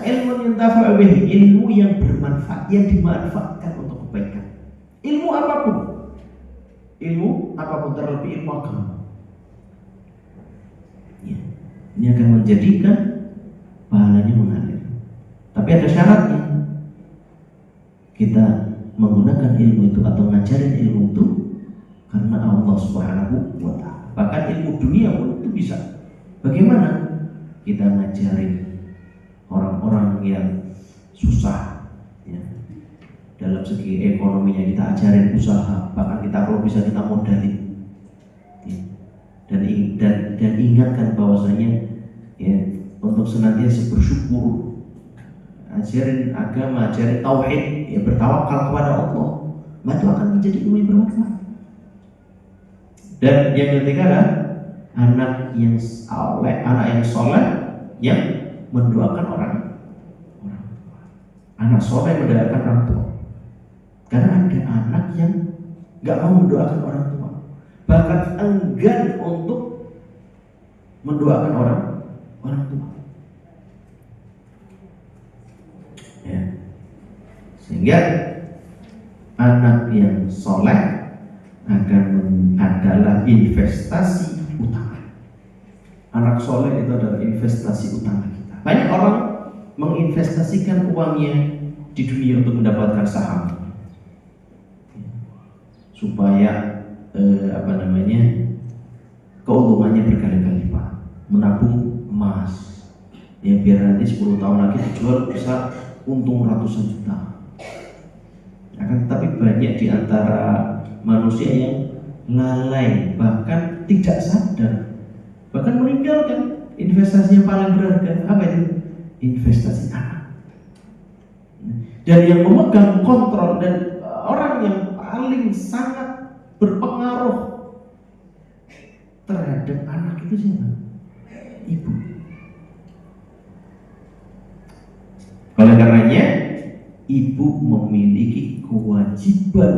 Speaker 2: ilmu yang tafa'u bihi, ilmu yang bermanfaat, yang dimanfaatkan untuk kebaikan. Ilmu apapun, terlebih ilmu agama. Ya, ini akan menjadikan pahalanya mengalir. Tapi ada syaratnya. Kita menggunakan ilmu itu atau ngajarin ilmu itu karena Allah Subhanahu wa taala. Bahkan ilmu dunia pun itu bisa. Bagaimana kita ngajarin orang-orang yang susah, ya, dalam segi ekonominya kita ajarin usaha, bahkan kita kalau bisa kita modalin, ya, dan ingatkan bahwasanya, ya, untuk senantiasa bersyukur, ajarin agama, ajarin tauhid, ya, bertawakal kepada Allah, maka itu akan menjadi ilmu yang bermanfaat. Dan yang ketiga adalah anak yang soleh yang mendoakan orang tua. Anak soleh mendoakan orang tua. Karena ada anak yang nggak mau mendoakan orang tua, bahkan enggan untuk mendoakan orang tua. Ya. Sehingga anak yang soleh adalah investasi utama. Anak soleh itu adalah investasi utama kita. Banyak orang menginvestasikan uangnya di dunia untuk mendapatkan saham, supaya keuntungannya berkali-kali lipat. Menabung emas, ya, biar nanti 10 tahun lagi dijual bisa untung ratusan juta. Akan tetapi banyak di antara manusia yang lalai, bahkan tidak sadar, bahkan meninggalkan investasi yang paling berharga. Apa itu? Investasi anak. Dan yang memegang kontrol dan orang yang paling sangat berpengaruh terhadap anak itu siapa? Ibu. Oleh karenanya, ibu memiliki kewajiban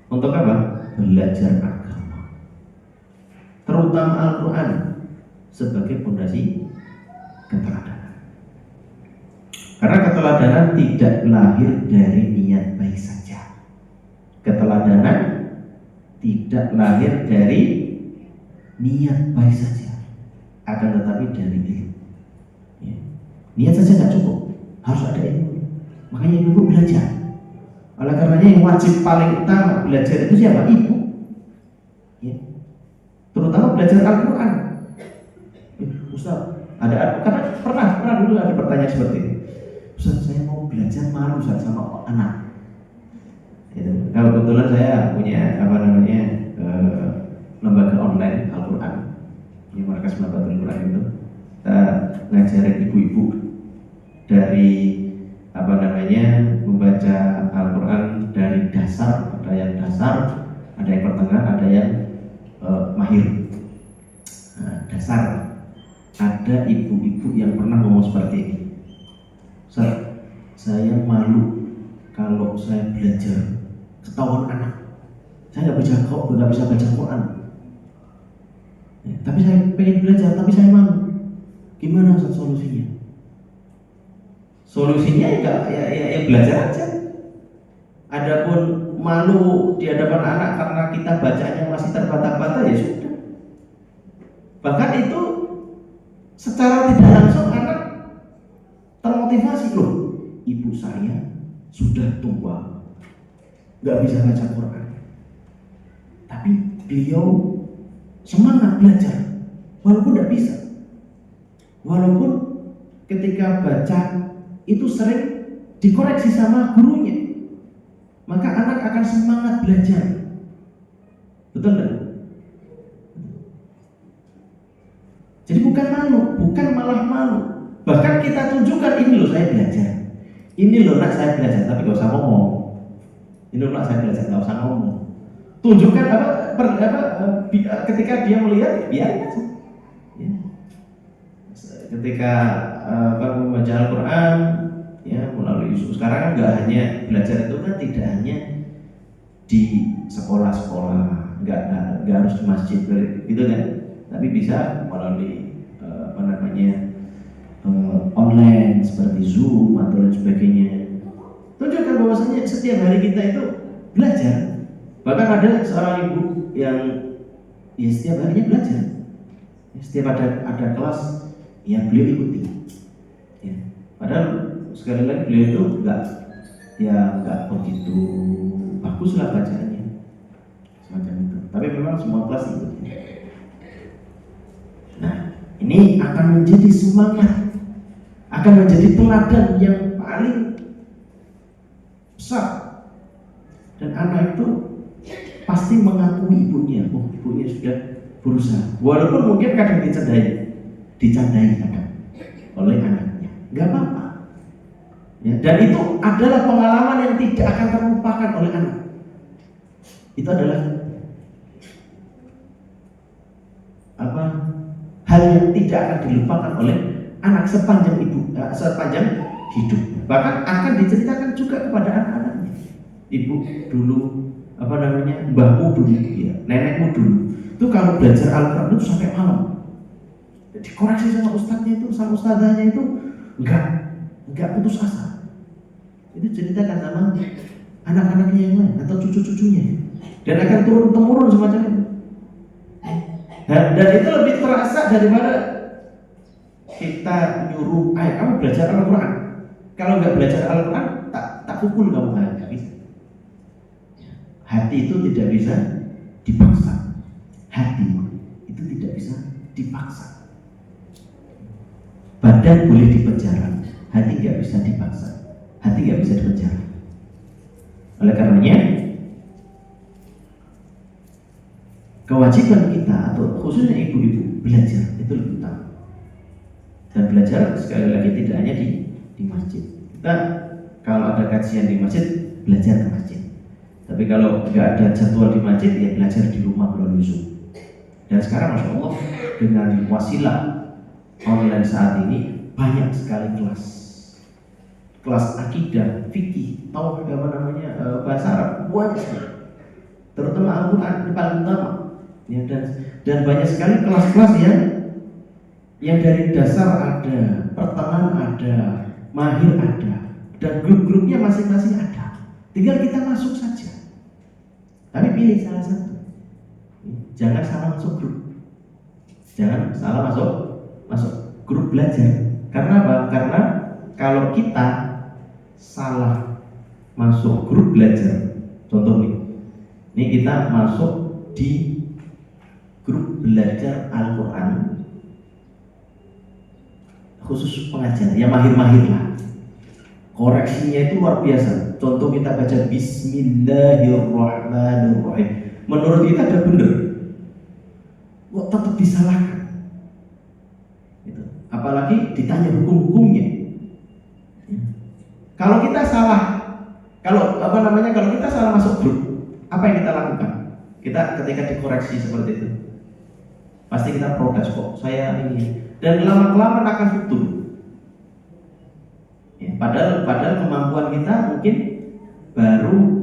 Speaker 2: untuk apa? Belajar agama, terutama Al-Quran, sebagai fondasi keteladanan. Karena keteladanan tidak lahir dari niat baik saja. Keteladanan tidak lahir dari niat baik saja, akan tetapi dari ilmu. Ya. Niat saja nggak cukup, harus ada ilmu. Makanya ibu belajar. Oleh karenanya yang wajib paling utama belajar itu siapa? Ibu. Ya. Terutama belajar Al-Quran. Ustaz, karena pernah dulu ada pertanyaan seperti ini. Ustaz, saya mau belajar malu Ustaz sama anak. Gitu. Kalau kebetulan saya punya lembaga online Al-Quran, ini markas Mabatul Quran itu, kita ngajarin ibu-ibu dari membaca Al-Quran dari dasar, ada yang pertengahan, ada yang mahir. Nah, dasar. Ada ibu-ibu yang pernah ngomong seperti ini. Ustaz, saya malu kalau saya belajar ketahuan anak. Saya nggak bisa baca Quran. Ya, tapi saya pengen belajar, tapi saya malu. Gimana Ustaz solusinya? Solusinya ya belajar aja. Adapun malu di hadapan anak karena kita bacanya masih terbata-bata, ya sudah. Bahkan itu secara tidak langsung anak termotivasi, loh, ibu saya sudah tua, nggak bisa baca Quran, tapi beliau semangat belajar walaupun nggak bisa, walaupun ketika baca itu sering dikoreksi sama gurunya, maka anak akan semangat belajar. Betul nggak? Jadi bukan malah malu. Bahkan kita tunjukkan, ini loh saya belajar, ini loh nak saya belajar, tapi gak usah ngomong. Ini loh nak saya belajar, gak usah ngomong. Tunjukkan ketika dia melihat, biarin aja. Ya. Ketika membaca Al-Quran, ya melalui sekarang kan nggak hanya belajar itu kan tidak hanya di sekolah-sekolah, nggak harus di masjid gitu kan, tapi bisa melalui online seperti Zoom atau lain sebagainya. Tunjukkan bahwasanya setiap hari kita itu belajar. Bahkan ada seorang ibu yang ya setiap harinya belajar. Setiap ada kelas, ya beliau ikuti. Ya. Padahal sekali lagi beliau itu nggak begitu bagus lah bacaannya, semacam itu. Tapi memang semua kelas ikuti. Nah, ini akan menjadi semangat, akan menjadi teladan yang paling besar, dan anak itu pasti mengakui ibunya. Oh, ibunya sudah berusaha, walaupun mungkin kadang dicandai kadang oleh anaknya, nggak apa-apa. Ya, dan itu adalah pengalaman yang tidak akan terlupakan oleh anak. Itu adalah hal yang tidak akan dilupakan oleh anak sepanjang hidup. Bahkan akan diceritakan juga kepada anak-anaknya. Ibu dulu, mbahmu dulu, ya, nenekmu dulu. Itu kalau belajar Al-Quran itu sampai malam. Dikoreksi sama ustadznya itu, sama ustadzanya itu, enggak putus asa. Itu ceritakan sama anak-anaknya yang lain atau cucu-cucunya, dan akan turun-temurun semacam itu. Dan itu lebih terasa daripada kita nyuruh, ayo kamu belajar Al-Quran. Kalau nggak belajar Al-Quran, tak pukul kamu, nggak bisa. Hati itu tidak bisa dipaksa. Hati itu tidak bisa dipaksa. Badan boleh dipenjara, hati nggak bisa dipaksa. Hati nggak bisa dipenjara. Oleh karenanya, kewajiban kita atau khususnya ibu-ibu belajar itu lebih utama. Dan belajar sekali lagi tidak hanya di masjid. Kita kalau ada kajian di masjid, belajar ke masjid. Tapi kalau nggak ada jadwal di masjid, ya belajar di rumah melalui Zoom. Dan sekarang Masya Allah dengan wasilah online saat ini banyak sekali kelas akidah, fikih, bahasa Arab, banyak sekali. Terutama Al-Quran yang paling utama. Ya, dan banyak sekali kelas-kelas yang dari dasar ada, pertengahan ada, mahir ada, dan grup-grupnya masing-masing ada. Tinggal kita masuk saja. Tapi pilih salah satu. Jangan salah masuk grup. Jangan salah masuk grup belajar. Karena apa? Karena kalau kita salah masuk grup belajar, contoh nih, ini kita masuk di grup belajar Al-Quran khusus pengajar, ya mahir-mahir lah. Koreksinya itu luar biasa. Contoh kita baca Bismillahirrahmanirrahim, menurut kita udah bener, kok tetap disalahkan? Gitu. Apalagi ditanya hukum-hukumnya. Kalau kita salah, kalau kita salah masuk grup, apa yang kita lakukan? Kita ketika dikoreksi seperti itu, pasti kita protes, kok saya ini, dan lama-kelamaan akan futur. Ya, padahal kemampuan kita mungkin baru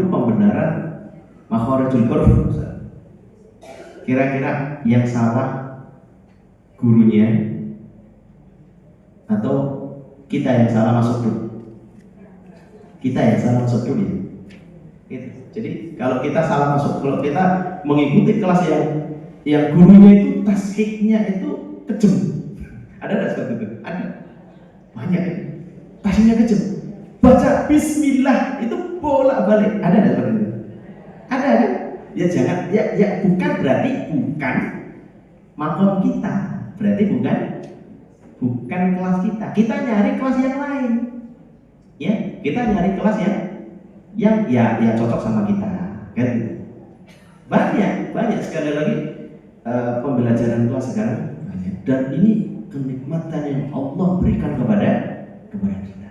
Speaker 2: pembenaran makharijul huruf. Kira-kira yang salah gurunya atau kita yang salah masuk grup? Kita yang salah masuk grup ya. Gitu. Jadi kalau kita salah masuk, kalau kita mengikuti kelas yang gurunya itu taskhihnya itu kejem, ada nggak seperti itu? Ada, banyak. Taskhihnya kejem. Baca Bismillah itu bolak-balik, ada nggak seperti itu? Ada. Ya jangan, ya bukan berarti bukan makom kita, berarti bukan kelas kita. Kita nyari kelas yang lain. Ya, kita nyari kelas yang cocok sama kita, kan? Banyak sekali lagi pembelajaran kelas sekarang banyak. Dan ini kenikmatan yang Allah berikan kepada kita.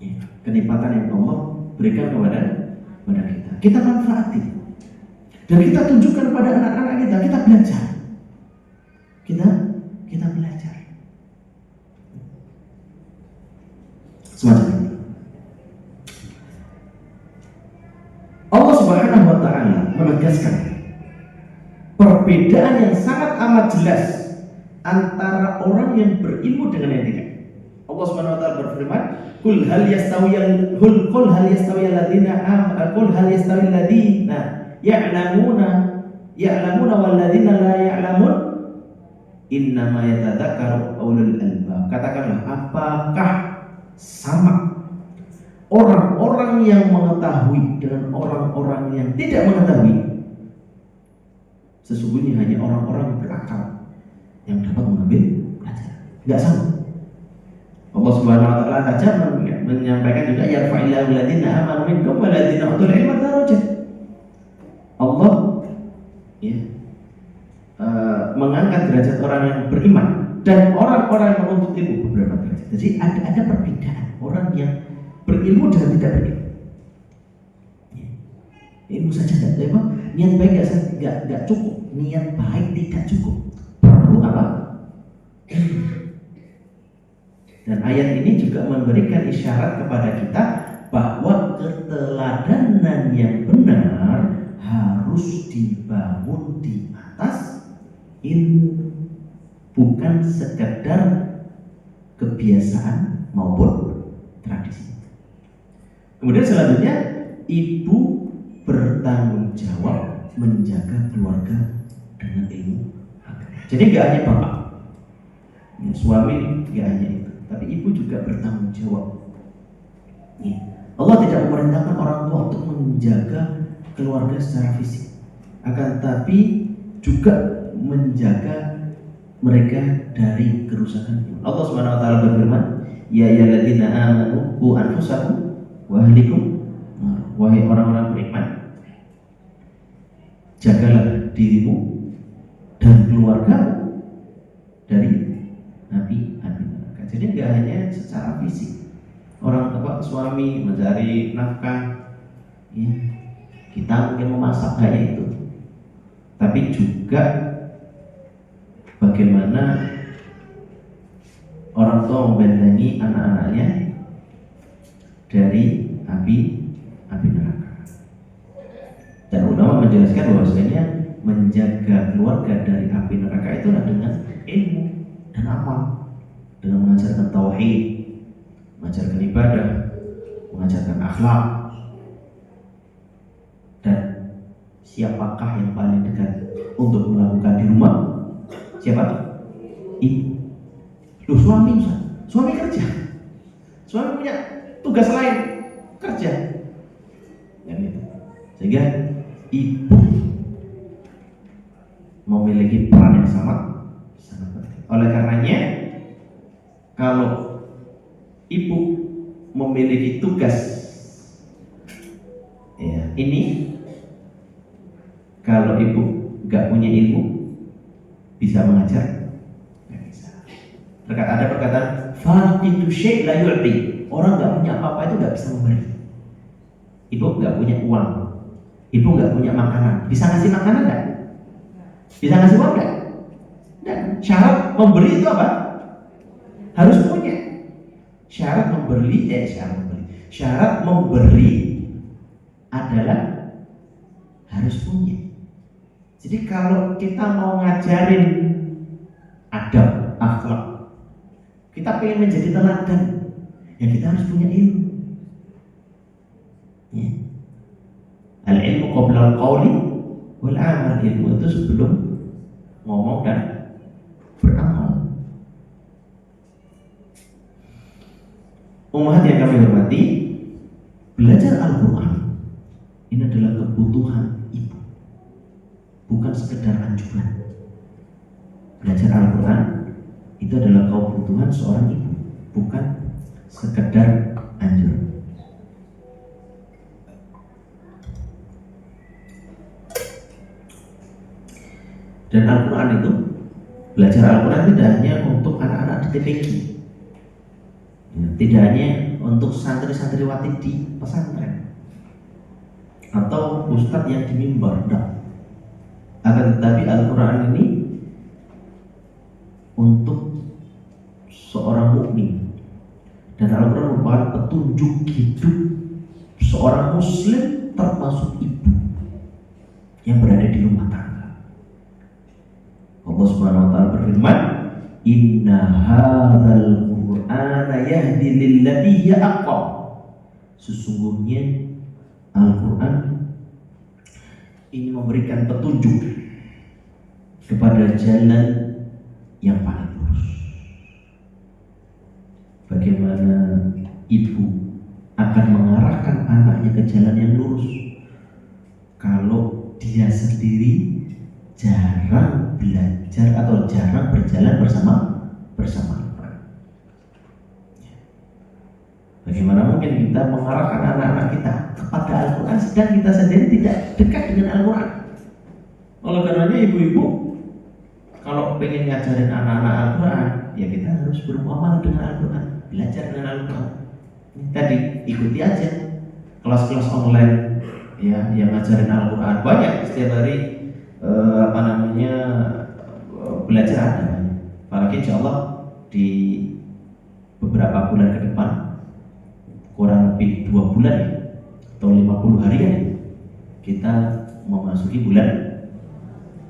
Speaker 2: Ya, kenikmatan yang Allah berikan kepada kita. Kita manfaati dan kita tunjukkan kepada anak-anak kita belajar. Kita belajar. Semacam itu. Allah Subhanahu wa taala menegaskan perbedaan yang sangat amat jelas antara orang yang berilmu dengan yang tidak. Allah Subhanahu wa taala berfirman, "Qul hal yastawi alladziina ya'lamuna wal ladziina la ya'lamun innama yatadzakkaru ulul albab." Katakanlah, apakah sama orang-orang yang mengetahui dengan orang-orang yang tidak mengetahui? Sesungguhnya hanya orang-orang yang berakal yang dapat mengambil pelajaran. Enggak sama. Allah Subhanahu wa taala saja menyampaikan juga yarfa'illahu alladziina aamanu minkum wal ladziina utul ilma darajat. Allah mengangkat derajat orang yang beriman dan orang-orang yang menuntut ilmu beberapa derajat. Jadi ada perbedaan orang yang berilmu dan tidak berilmu. Ilmu saja tidak, niat baik nggak cukup, niat baik tidak cukup, perlu apa? Dan ayat ini juga memberikan isyarat kepada kita bahwa keteladanan yang benar harus dibangun di atas ilmu, bukan sekedar kebiasaan maupun tradisi. Kemudian selanjutnya, ibu bertanggung jawab menjaga keluarga dengan ilmu agama. Jadi nggak hanya bapak, suami nggak hanya itu, tapi ibu juga bertanggung jawab. Allah tidak memerintahkan orang tua untuk menjaga keluarga secara fisik, akan tapi juga menjaga mereka dari kerusakan. Allah Subhanahu wa taala berfirman, "Ya ayyuhalladzina amanu qu anfusakum wa ahlikum." Wahai orang-orang beriman, jagalah dirimu dan keluargamu dari api neraka. Jadi nggak hanya secara fisik, orang suami mencari nafkah, ya, kita mungkin memasak kayak itu, tapi juga bagaimana orang tua membentengi anak-anaknya dari api neraka. Dan ulama menjelaskan bahwasanya menjaga keluarga dari api neraka itu adalah dengan ilmu dan amal, dengan mengajarkan tauhid, mengajarkan ibadah, mengajarkan akhlak. Dan siapakah yang paling dekat untuk melakukan di rumah? Siapa? Ibu. Loh, suami Ustaz. Suami kerja. Suami punya tugas lain, kerja. Ya, gitu. Sehingga ibu memiliki peran yang sangat penting. Oleh karenanya, kalau ibu memiliki tugas, ya, ini kalau ibu nggak punya ilmu, bisa mengajar? Nggak bisa. Ada perkataan faqidu syai' la yu'ti. Orang nggak punya apa-apa itu nggak bisa memberi. Ibu nggak punya uang, ibu nggak punya makanan, bisa ngasih makanan nggak? Bisa ngasih uang nggak? Dan syarat memberi itu apa? Harus punya. Syarat memberi adalah harus punya. Jadi kalau kita mau ngajarin adab, akhlak, kita pengen menjadi teladan, ya kita harus punya ilmu. Ya. Al-ilmu qabla al-qawli wal amal. Ilmu itu sebelum ngomong dan beramal. Umat yang kami hormati, belajar Al-Quran ini adalah kebutuhan ibu, bukan sekedar anjuran. Belajar Al-Quran itu adalah kebutuhan seorang ibu, bukan sekedar anjuran. Dan Al-Quran itu, belajar Al-Quran tidak hanya untuk anak-anak di TPQ, ya, tidak hanya untuk santri-santriwati di pesantren atau ustadz yang di mimbar, tidak. Akan tetapi Al-Quran ini untuk seorang mukmin, dan Al-Quran merupakan petunjuk hidup seorang muslim, termasuk ibu yang berada di rumah tangga. Allah Subhanahu wa taala berfirman, "Inna hadzal Qur'ana yahdi lillati hiya aqwam." Sesungguhnya Al-Quran ini memberikan petunjuk kepada jalan yang paling lurus. Bagaimana ibu akan mengarahkan anaknya ke jalan yang lurus kalau dia sendiri jarang belajar atau jarang berjalan bersama Al-Quran? Bagaimana mungkin kita mengarahkan anak-anak kita kepada Al-Quran sedang kita sendiri tidak dekat dengan Al-Quran? Oleh karenanya ibu-ibu kalau pengen ngajarin anak-anak Al-Quran, ya kita harus bermuamalah dengan Al-Quran, belajar dengan Al-Quran. Tadi ikuti aja kelas-kelas online, ya, yang ngajarin Al-Quran banyak setiap hari. Belajar ada. Apalagi insya Allah di beberapa bulan ke depan, kurang lebih 2 bulan ya, atau 50 hari ya, kita memasuki bulan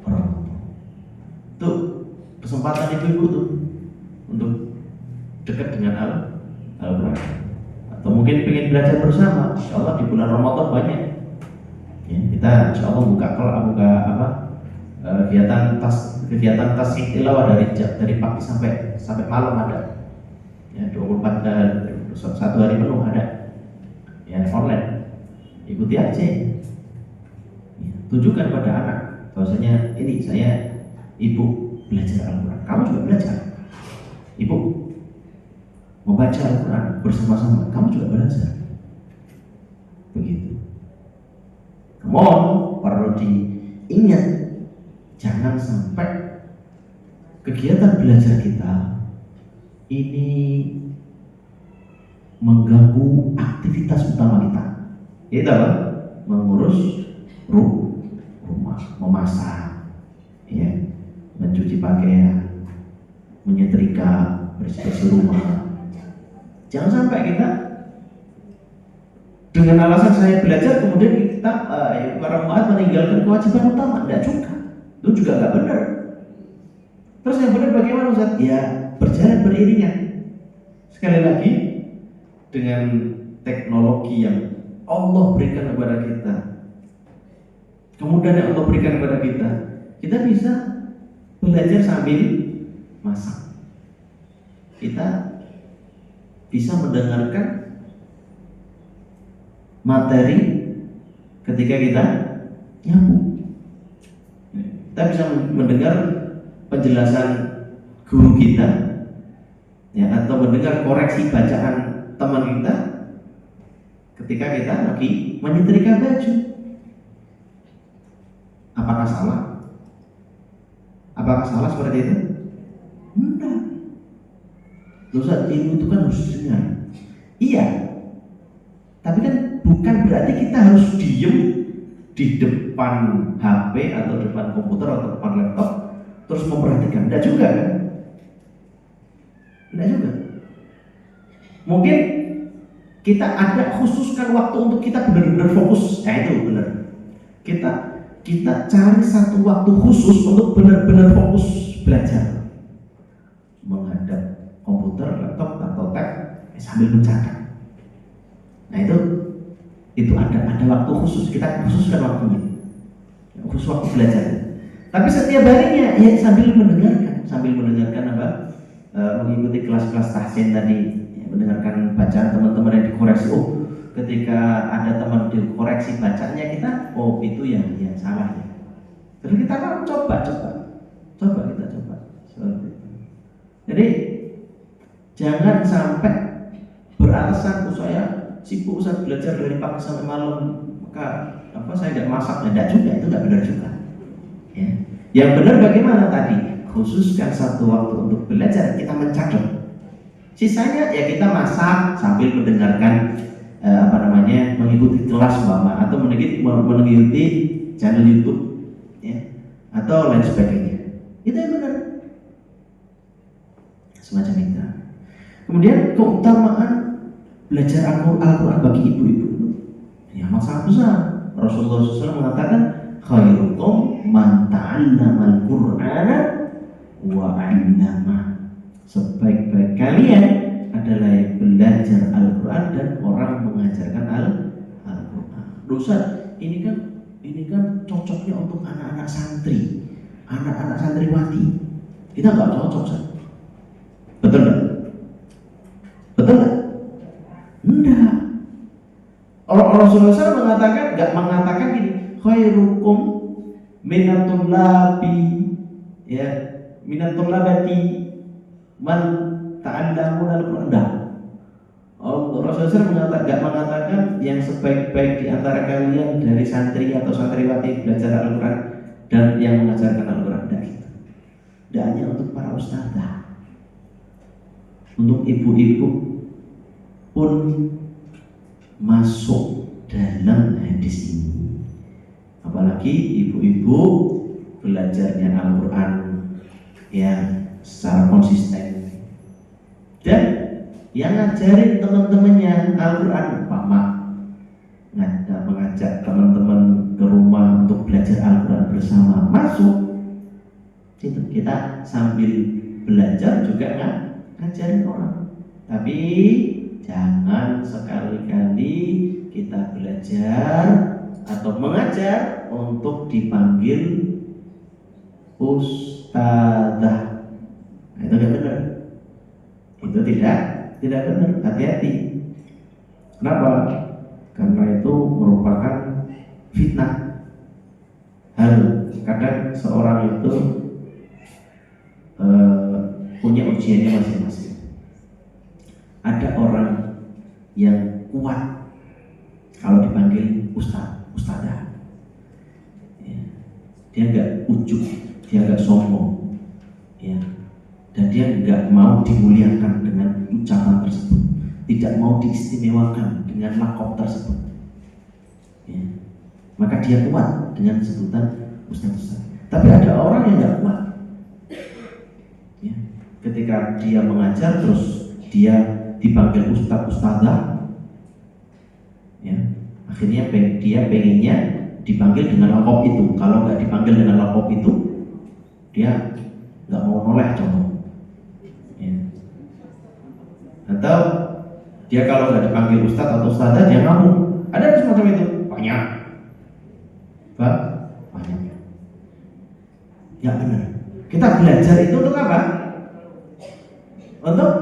Speaker 2: Ramadan. Itu kesempatan ibu-ibu tuh untuk dekat dengan Al-Quran. Atau mungkin pengen belajar bersama, insya Allah di bulan Ramadan banyak. Ya, kita insya Allah buka kegiatan tasbih tilawah dari pagi sampai malam ada, ya, 1 hari penuh ada, ya, online. Ikuti aja, ya, tunjukkan pada anak bahwasanya ini saya ibu belajar Al-Quran, kamu juga belajar. Ibu membaca Al-Quran bersama-sama, kamu juga belajar. Begitu. Namun perlu diingat, jangan sampai kegiatan belajar kita ini mengganggu aktivitas utama kita. Itu apa? Mengurus rumah, memasak, ya, mencuci pakaian, menyetrika, bersih-bersih rumah. Jangan sampai kita dengan alasan saya belajar kemudian kita para umat meninggalkan kewajiban utama. Tidak juga, itu juga nggak benar. Terus yang benar bagaimana Ustaz? Ya berjalan beriringan. Sekali lagi, dengan teknologi yang Allah berikan kepada kita, kemudian yang Allah berikan kepada kita bisa belajar sambil masak. Kita bisa mendengarkan materi ketika kita nyapu. Kita bisa mendengar penjelasan guru kita, ya, atau mendengar koreksi bacaan teman kita ketika kita lagi menyetrika baju. Apakah salah? Apakah salah seperti itu? Enggak. Dosa ilmu itu kan harus dengar. Iya. Tapi kan bukan berarti kita harus diem di depan HP atau depan komputer atau depan laptop terus memperhatikan. Enggak juga kan? Enggak juga. Mungkin kita ada khususkan waktu untuk kita benar-benar fokus. Itu benar. Kita cari satu waktu khusus untuk benar-benar fokus belajar, menghadap komputer, laptop atau tab sambil mencatat. Nah itu ada waktu khusus, kita khususkan waktunya, khusus waktu belajar. Tapi setiap harinya ya sambil mendengarkan mengikuti kelas-kelas tahsin tadi, ya, mendengarkan bacaan teman-teman yang dikoreksi. Ketika ada teman dikoreksi bacanya kita, itu yang salah ya. Terus kita kan coba seperti itu. Jadi jangan sampai beralasan saya sibuk, saya belajar dari pagi sampai malam, maka saya tidak masak. Tidak juga, itu tidak benar juga. Ya. Yang benar bagaimana tadi? Khususkan satu waktu untuk belajar, kita mencatat. Sisanya ya kita masak sambil mendengarkan mengikuti kelas atau mengikuti channel YouTube, ya, atau lain sebagainya. Itu yang benar. Semacam itu. Kemudian keutamaan belajar Al-Quran bagi ibu-ibu, ya, sangat besar. Rasulullah SAW mengatakan, khairukum man ta'allamal Qur'ana wa 'allama. Sebaik-baik kalian adalah yang belajar Al-Quran dan orang mengajarkan Al-Quran. Dosa ini kan cocoknya untuk anak-anak santri, anak-anak santriwati. Kita nggak cocok, betul nggak? Betul nggak? Enggak. Rasulullah SAW nggak mengatakan gini, khairukum minatul labi, ya, minatul labati man ta'allamun al-Quran. Rasulullah nggak mengatakan yang sebaik-baik di antara kalian dari santri atau santriwati belajar Al-Quran dan yang mengajarkan Al-Quran. Tidak hanya untuk para ustadzah, untuk ibu-ibu pun masuk dalam hadis ini. Apalagi ibu-ibu belajarnya Al-Quran yang secara konsisten dan yang ngajarin teman-temannya Al-Quran, mengajak teman-teman ke rumah untuk belajar Al-Quran bersama, masuk. Itu kita sambil belajar juga ngajarin orang. Tapi jangan sekali-kali kita belajar atau mengajar untuk dipanggil ustadzah. Itu tidak benar. Itu tidak benar. Hati-hati. Kenapa? Karena itu merupakan fitnah. Kadang seorang itu punya ujiannya masing-masing. Ada orang yang kuat kalau dipanggil ustadzah, ya. Dia nggak ujub, dia nggak sombong, ya. Dan dia nggak mau dimuliakan dengan ucapan tersebut, tidak mau diistimewakan dengan lakop tersebut, ya. Maka dia kuat dengan sebutan ustadz. Tapi ada orang yang nggak kuat, ya. Ketika dia mengajar terus dia dipanggil ustadzah, ya, akhirnya dia pengennya dipanggil dengan lakop itu. Kalau nggak dipanggil dengan lakop itu, dia nggak mau noleh, contoh, ya. Atau Dia kalau nggak dipanggil ustadz atau ustadzah dia ngamuk. Ada semacam itu banyak, banyak. Ya benar. Kita belajar itu untuk apa? Untuk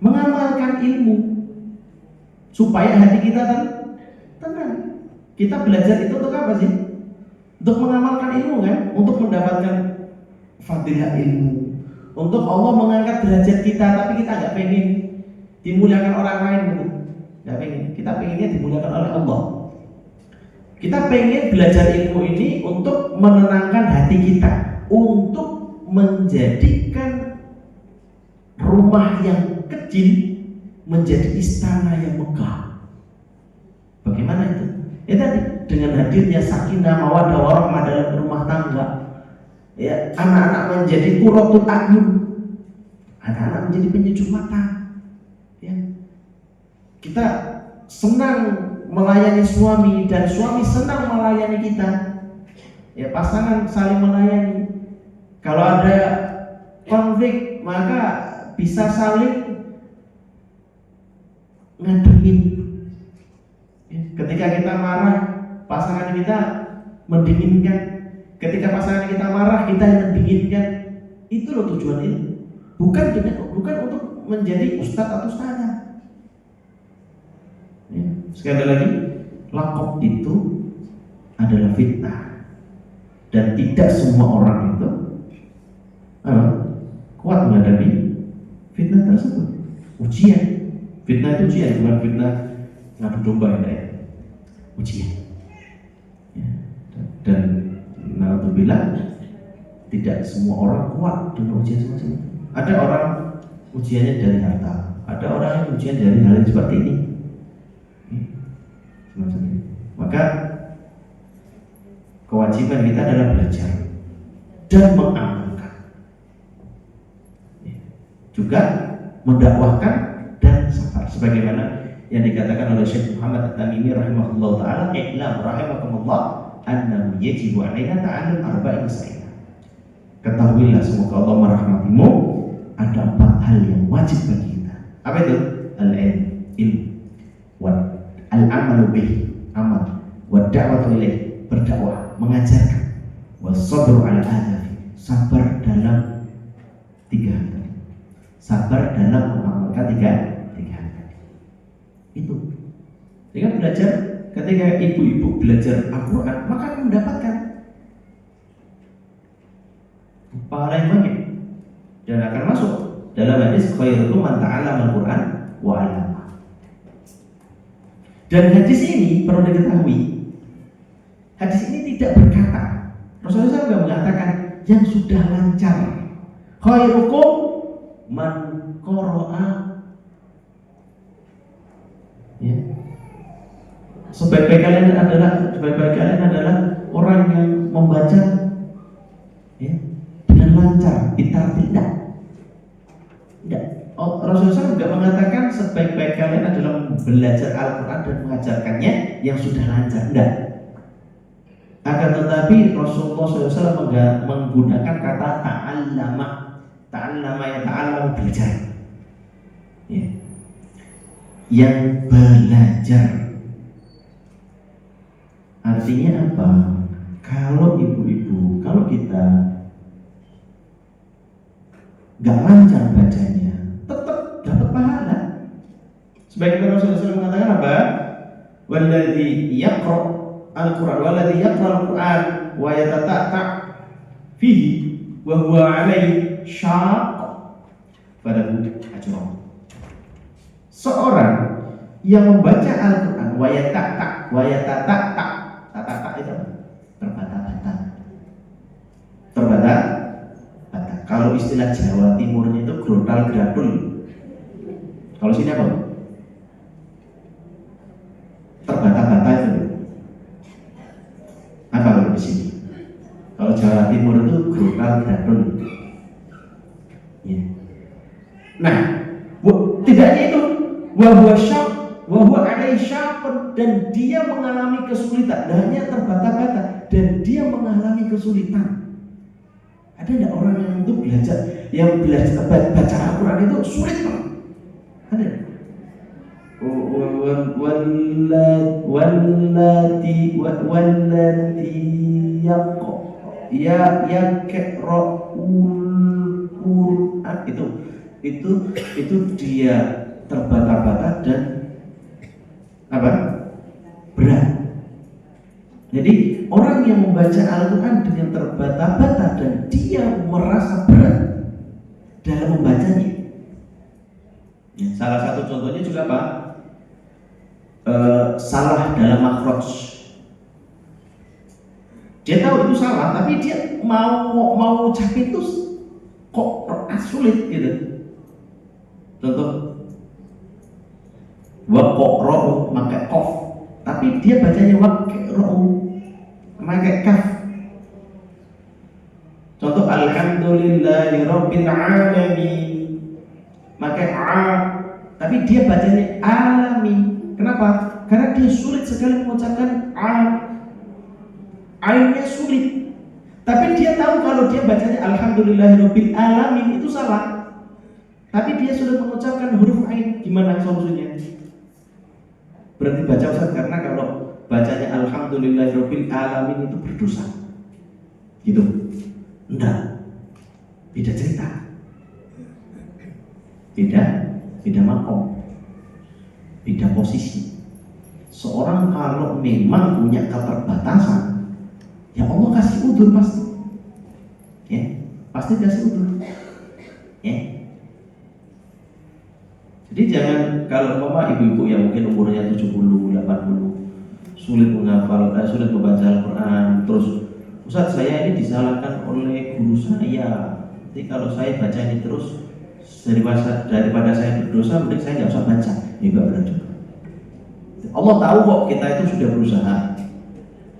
Speaker 2: mengamalkan ilmu supaya hati kita tenang. Kita belajar itu untuk apa sih? Untuk mengamalkan ilmu kan? Untuk mendapatkan fadilah ilmu. Untuk Allah mengangkat derajat kita, tapi kita nggak pengen dimuliakan orang lain gitu. Nggak pengen. Kita pengennya dimuliakan oleh Allah. Kita pengen belajar ilmu ini untuk menenangkan hati kita, untuk menjadikan rumah yang kecil menjadi istana yang megah. Bagaimana itu? Ya tadi dengan hadirnya sakinah mawaddah warahmah dalam rumah tangga. Ya, anak-anak menjadi qurratul a'yun. Anak-anak menjadi penyejuk mata. Ya. Kita senang melayani suami dan suami senang melayani kita. Ya, pasangan saling melayani. Kalau ada konflik maka bisa saling ngadengin. Ya, ketika kita marah, pasangan kita mendinginkan. Ketika pasangan kita marah, kita yang mendinginkan. Itu loh tujuan ini. Bukan untuk menjadi ustadz atau ustadzah. Ya, sekali lagi, lakop itu adalah fitnah. Dan tidak semua orang itu kuat menghadapi fitnah tersebut. Ujian. Fitnah itu ujian, bukan fitnah ngadu domba ya. Ujian. Ya. Dan alhamdulillah tidak semua orang kuat dengan ujian semacam itu. Ada orang ujiannya dari harta, ada orang yang ujian dari hal yang seperti ini. Semacam ini. Maka kewajiban kita adalah belajar dan mengamalkan. Juga mendakwahkan dan sabar sebagaimana yang dikatakan oleh Syekh Muhammad At-Tamimi rahimahullah taala, "I'lam rahimakumullah annahu yajibu 'alaina ta'allum arba'in masail." Ketahuilah semoga Allah merahmatimu, ada 4 hal yang wajib bagi kita. Apa itu? Ilmu, wa al-amalu bih, amal, wa da'watu ilaih, berdakwah, mengajarkan, wa sabru 'ala adab, sabar dalam 3 hal. Sabar dalam mengamalkan 3 hal. Itu. Dengan belajar, ketika ibu-ibu belajar Al-Quran, maka akan mendapatkan pahala yang banyak dan akan masuk dalam hadis khairukum man ta'allama al-Quran wa 'allama. Dan hadis ini perlu diketahui, hadis ini tidak berkata, Rasulullah SAW mengatakan yang sudah lancar. Khairukum man qara'a, ya. Sebaik-baik kalian adalah orang yang membaca, ya, dengan lancar, tidak. Rasulullah SAW tidak mengatakan sebaik-baik kalian adalah belajar Al-Quran dan mengajarkannya yang sudah lancar, tidak. Akan tetapi Rasulullah SAW menggunakan kata ta'allama ya, ta'allama belajar, ya. Yang belajar artinya apa? Kalau ibu-ibu, kalau kita gak lancar bacanya, tetap dapat pahala. Sebagaimana Rasulullah SAW mengatakan apa? Walladzi yaqra al-Quran, walladzi yaqra al-Quran wa yatata'ta fihi wa huwa 'alaihi syaq falahu ajrun. Seorang yang membaca Al-Quran wa yatata'ta itu terbata-bata. Kalau istilah Jawa Timurnya itu grontal gradul. Kalau sini apa? Terbata-bata itu apa kalau di sini? Kalau Jawa Timur itu grontal gradul. Ya. Nah, tidak hanya itu, wahwa alaihi syaqun, dan dia mengalami kesulitan. Dan hanya terbata-bata dan dia mengalami kesulitan. Ada tidak orang yang untuk belajar baca Al-Quran itu sulit banget? Ada. Qur'an itu dia terbata-bata dan apa? Berat. Jadi orang yang membaca Al-Quran dengan terbata-bata dan dia merasa berat dalam membacanya. Ya, salah satu contohnya juga Pak, salah dalam makhraj. Dia tahu itu salah, tapi dia mau ucapin itu kok sulit gitu. Contoh, waqra'u pakai qaf, tapi dia bacanya waqra'u pakai kaf. Contoh, alhamdulillahirabbil alamin pakai a, tapi dia bacanya alamin. Kenapa? Karena dia sulit sekali mengucapkan a, ainnya sulit. Tapi dia tahu kalau dia bacanya alhamdulillahirabbil alamin itu salah. Tapi dia sudah mengucapkan huruf ain. Gimana solusinya? Berarti baca Ustaz, karena kalau bacanya alhamdulillahirabbil alamin itu berdosa. Gitu. Enggak. Beda cerita. Beda makom. Beda posisi. Seorang kalau memang punya keterbatasan, ya Allah kasih udzur pasti. Ya, pasti kasih udzur. Ya. Jadi jangan, kalau mama ibu-ibu yang mungkin umurnya 70, 80 sulit menghafal, sulit membaca Al-Quran, terus Ustaz saya ini disalahkan oleh guru saya, nanti kalau saya baca ini terus daripada saya berdosa, mending saya nggak usah baca. Ya nggak benar juga. Allah tahu kok kita itu sudah berusaha.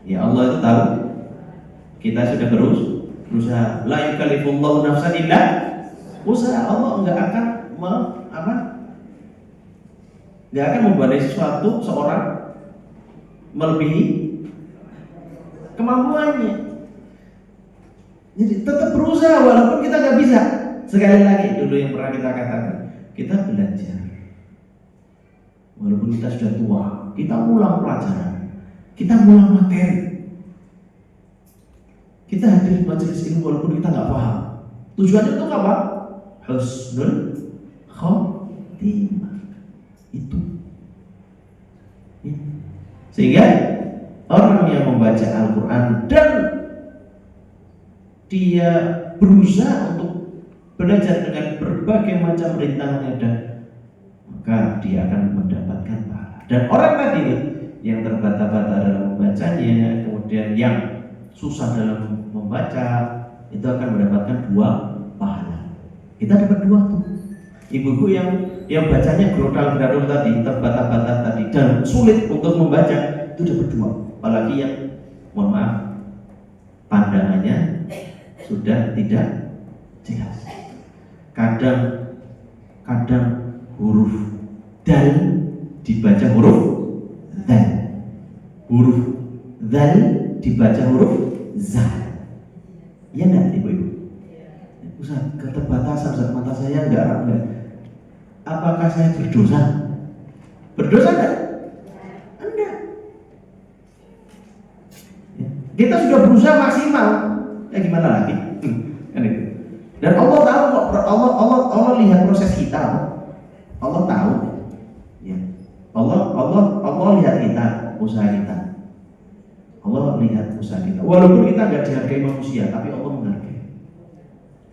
Speaker 2: Ya Allah itu tahu kita sudah berusaha. La yukallifullahu nafsan illa usaha. Allah nggak akan nggak akan membuat sesuatu seorang melebihi kemampuannya. Jadi tetap berusaha walaupun kita nggak bisa. Sekali lagi dulu yang pernah kita katakan, kita belajar walaupun kita sudah tua, kita ulang pelajaran, kita ulang materi, kita hadir majelis ilmu walaupun kita nggak paham. Tujuannya untuk apa? Husnul khotimah. Itu ya. Sehingga orang yang membaca Al-Quran dan dia berusaha untuk belajar dengan berbagai macam rintangan yang ada, maka dia akan mendapatkan pahala. Dan orang tadi yang terbata-bata dalam membacanya, kemudian yang susah dalam membaca, itu akan mendapatkan 2 pahala. Kita dapat 2 tuh. Ibu-ibu yang bacanya grodal-gradul tadi, terbata-bata tadi, dan sulit untuk membaca, itu dapat 2. Apalagi yang, mohon maaf, pandangannya sudah tidak jelas. Kadang huruf dal dibaca huruf dal, huruf dal dibaca huruf zal. Ya enggak ibu-ibu? Ustaz, keterbatasan Ustaz, mata saya enggak. Apakah saya berdosa? Berdosa enggak? Enggak. Kita sudah berusaha maksimal. Ya gimana lagi? Dan Allah tahu kok, Allah lihat proses kita. Allah tahu. Ya. Allah lihat kita, usaha kita. Allah lihat usaha kita. Walaupun kita enggak dihargai manusia, tapi Allah menghargai.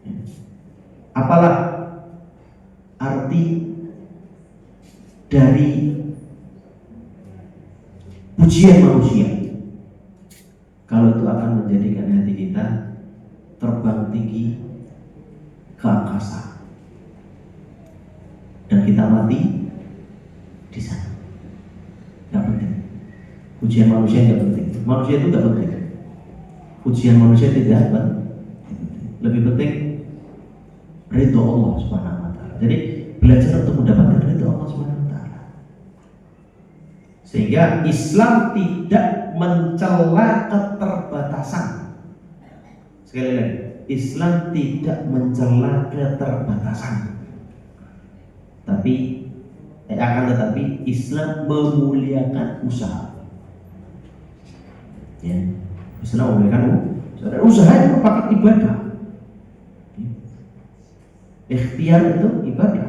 Speaker 2: Ya. Apalah arti dari pujian manusia kalau itu akan menjadikan hati kita terbang tinggi ke angkasa dan kita mati di sana. Gak penting. Pujian manusia gak penting. Manusia itu gak penting. Pujian manusia tidak penting. Lebih penting ridho Allah Subhanahu wa taala. Jadi belajar untuk mendapatkan ridho Allah Subhanahu wa taala. Sehingga Islam tidak mencela keterbatasan. Sekali lagi, Islam tidak mencela keterbatasan, tapi Akan tetapi Islam memuliakan usaha. Ya, Islam memuliakan usaha. Dan usaha itu merupakan ibadah. Ikhtiar itu ibadah.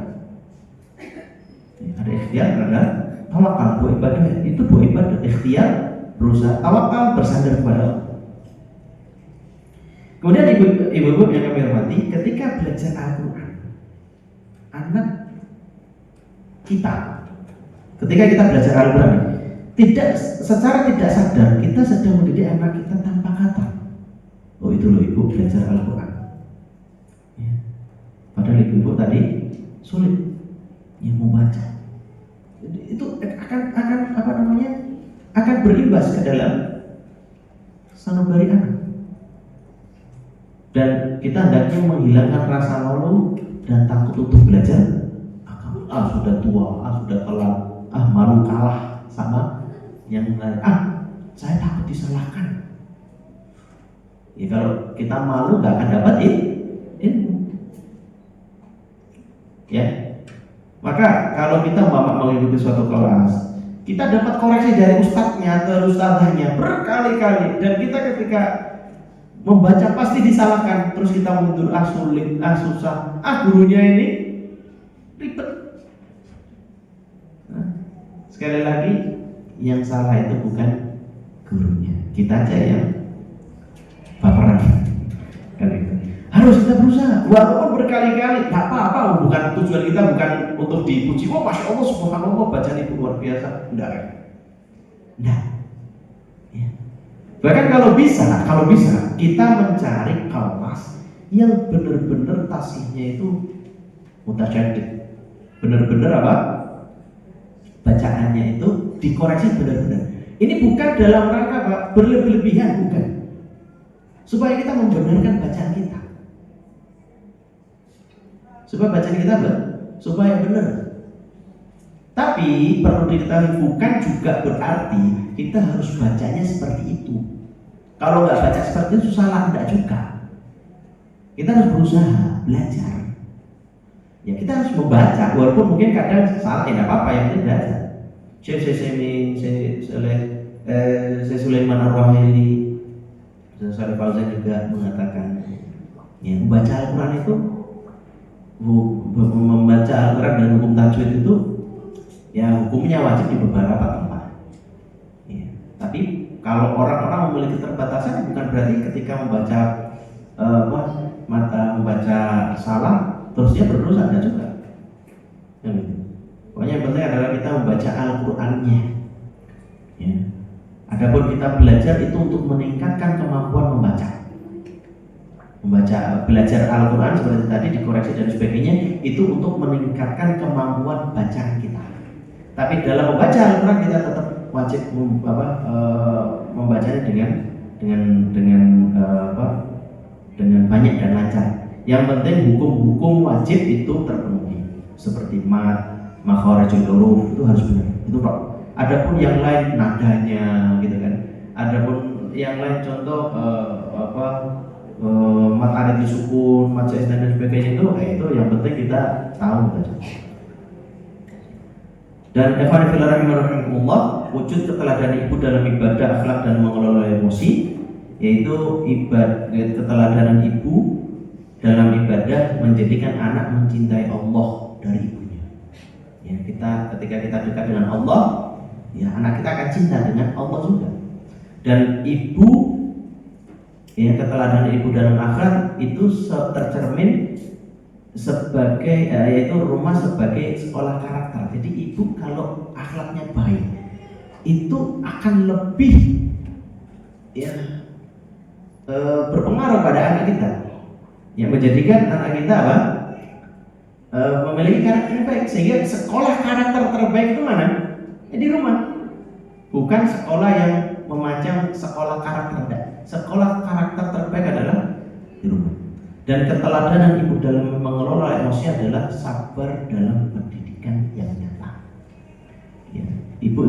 Speaker 2: Ada ikhtiar, ada tawakal. Dua ibadah itu dua ibadah. Ikhtiar, berusaha, tawakal, bersandar kepada Allah. Kemudian ibu-ibu yang kami hormati, ketika belajar Al-Quran, anak kita, ketika kita belajar Al-Quran, secara tidak sadar kita sedang mendidik anak kita tanpa kata. Oh itu loh ibu belajar Al-Quran. Ya. Padahal ibu tadi sulit yang membaca. Itu akan berimbas ke dalam sanubari anak. Dan kita hendaknya menghilangkan rasa malu dan takut untuk belajar. Sudah tua, sudah telat, malu kalah sama yang lain. Saya takut disalahkan. Ya kalau kita malu nggak akan dapat ilmu. Ya, maka kalau kita mengikuti suatu kelas, kita dapat koreksi dari ustadznya atau ustadzahnya berkali-kali, dan kita ketika membaca pasti disalahkan, terus kita mundur, sulit, susah, gurunya ini ribet. Sekali lagi, yang salah itu bukan gurunya, kita aja yang baperan. Harus kita berusaha, walaupun berkali-kali, tak apa-apa. Bukan tujuan kita bukan untuk dipuji. Masya Allah, subhanallah, bacaan ibu luar biasa. Enggak. Ya. Bahkan kalau bisa kita mencari kelas yang benar-benar tasihnya itu mutasyadid, benar-benar apa? Bacaannya itu dikoreksi benar-benar. Ini bukan dalam rangka Pak, berlebihan, bukan. Supaya kita membenarkan bacaan kita. Supaya bacaan kita supaya benar. Tapi perlu diketahui bukan juga berarti kita harus bacanya seperti itu. Kalau nggak baca seperti itu salah, enggak juga. Kita harus berusaha belajar. Ya kita harus membaca, walaupun mungkin kadang salah, tidak apa-apa, yang penting belajar. Syekh Sulaiman Ar-Rahili, Syekh Fauzan juga mengatakan, ya membaca Al-Quran itu, membaca Al-Quran dan hukum tajwid itu, ya hukumnya wajib di beberapa tempat. Ya, tapi kalau orang-orang memiliki keterbatasan, bukan berarti ketika membaca membaca salah terusnya berdosa, ada juga. Pokoknya yang penting adalah kita membaca Al-Qurannya. Ya. Adapun kita belajar itu untuk meningkatkan kemampuan membaca. Belajar Al-Quran seperti tadi dikoreksi dan sebagainya itu untuk meningkatkan kemampuan bacaan kita. Tapi dalam membaca Al-Quran kita tetap wajib membacanya dengan banyak dan lancar. Yang penting hukum-hukum wajib itu terpenuhi, seperti makharijul huruf itu harus benar. Itu Pak. Adapun yang lain nadanya gitu kan. Adapun yang lain contoh mat arid disukun, mat jaiz dan sebagainya itu yang penting kita tahu saja. Dan ikhwan fillah rahimakumullah, wujud keteladanan ibu dalam ibadah, akhlak dan mengelola emosi, yaitu keteladanan ibu dalam ibadah menjadikan anak mencintai Allah dari ibunya. Ya, ketika kita dekat dengan Allah, ya anak kita akan cinta dengan Allah juga. Dan ibu, ya keteladanan ibu dalam akhlak itu tercermin sebagai yaitu rumah sebagai sekolah karakter. Jadi ibu kalau akhlaknya baik itu akan lebih berpengaruh pada anak kita, yang menjadikan anak kita memiliki karakter yang baik. Sehingga sekolah karakter terbaik itu mana? Di rumah. Bukan sekolah yang memacam sekolah karakter. Sekolah karakter terbaik adalah di rumah. Dan keteladanan ibu dalam mengelola emosi adalah sabar dalam pendidikan yang nyata. Ya, ibu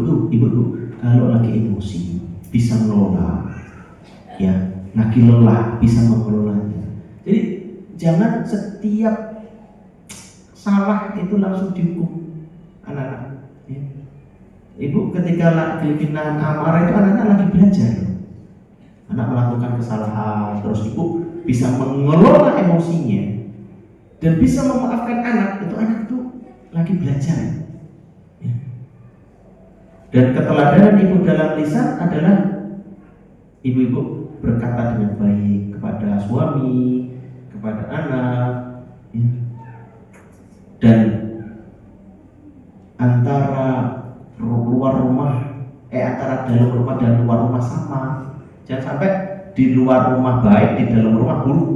Speaker 2: kalau lagi emosi bisa mengelola, ya, lagi lelah bisa mengelolanya. Jadi jangan setiap salah itu langsung dihukum anak-anak. Ibu ketika lagi pindahan amarah itu anak-anak lagi belajar. Anak melakukan kesalahan, terus ibu bisa mengelola emosinya dan bisa memaafkan anak, itu anak itu lagi belajar. Ya. Dan keteladanan ibu dalam lisan adalah ibu-ibu berkata dengan baik kepada suami, kepada anak, ya. Dan antara antara dalam rumah dan luar rumah sama. Jangan sampai di luar rumah baik, di dalam rumah buruk.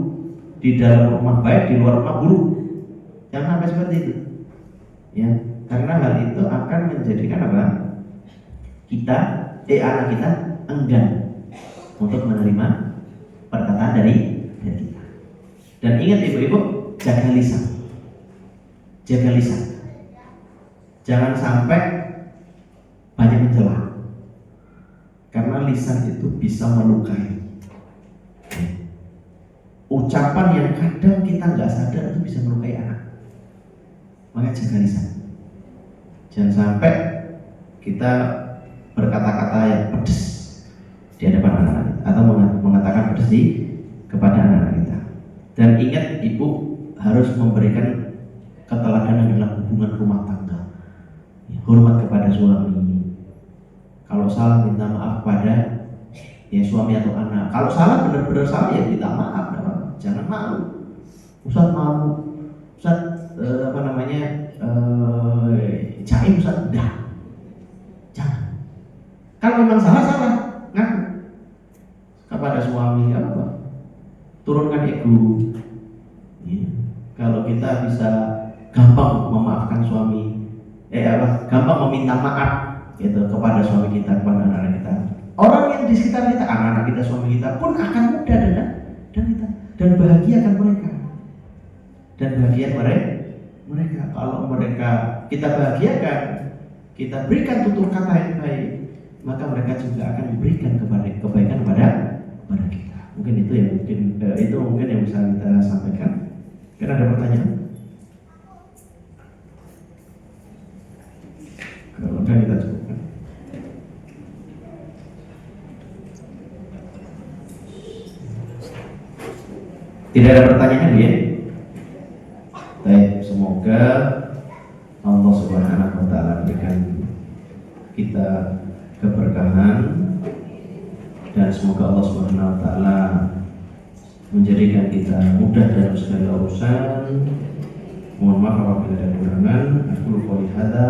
Speaker 2: Di dalam rumah baik, di luar rumah buruk. Jangan sampai seperti itu. Ya, karena hal itu akan menjadikan apa? Anak kita enggan untuk menerima perkataan dari kita. Dan ingat ibu-ibu, jaga lisan. Jaga lisan. Jangan sampai banyak mencela. Karena lisan itu bisa melukai. Ucapan yang kadang kita nggak sadar itu bisa melukai anak. Maka jaga lisan. Jangan sampai kita berkata-kata yang pedas di hadapan anak-anak kita, atau mengatakan pedas kepada anak-anak kita. Dan ingat, ibu harus memberikan keteladanan dalam hubungan rumah tangga. Hormat kepada suami. Kalau salah minta maaf pada suami atau anak. Kalau salah benar-benar salah ya minta maaf. Jangan malu. Ustaz malu. Ustaz jaim Ustaz dah. Jangan. Kalau memang salah ngaku kepada suami apa? Turunkan ego. Ya. Kalau kita bisa gampang memaafkan suami, gampang meminta maaf gitu kepada suami kita, kepada anak-anak kita. Orang yang di sekitar kita, anak-anak kita, suami kita pun akan mudah dan bahagiakan mereka. Dan bahagia mereka kalau mereka kita bahagiakan, kita berikan tutur kata yang baik, maka mereka juga akan memberikan kebaikan kepada kita. Mungkin itu yang bisa kita sampaikan. Kira ada pertanyaan? Kalau ada kita cukupkan. Tidak ada pertanyaan ya? Baik, semoga Allah Subhanahu wa Ta'ala berikan kita keberkahan, dan semoga Allah Subhanahu wa Ta'ala menjadikan kita mudah dalam segala urusan. Mohon maaf apabila ada kekurangan. Aku qouli hadza,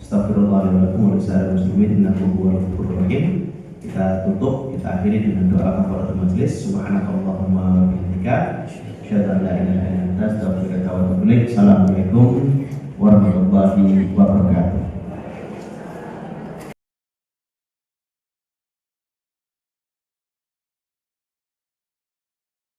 Speaker 2: astagfirullah li wa lakum wa lisa'iril muslimin innahu huwal ghafurur rahim. Kita tutup, kita akhiri dengan doa kafaratul majelis. Subhanakallahumma wa bihamdika, asyhadu an la ilaha illa anta, astaghfiruka wa atubu ilaik. Assalamualaikum warahmatullahi wabarakatuh.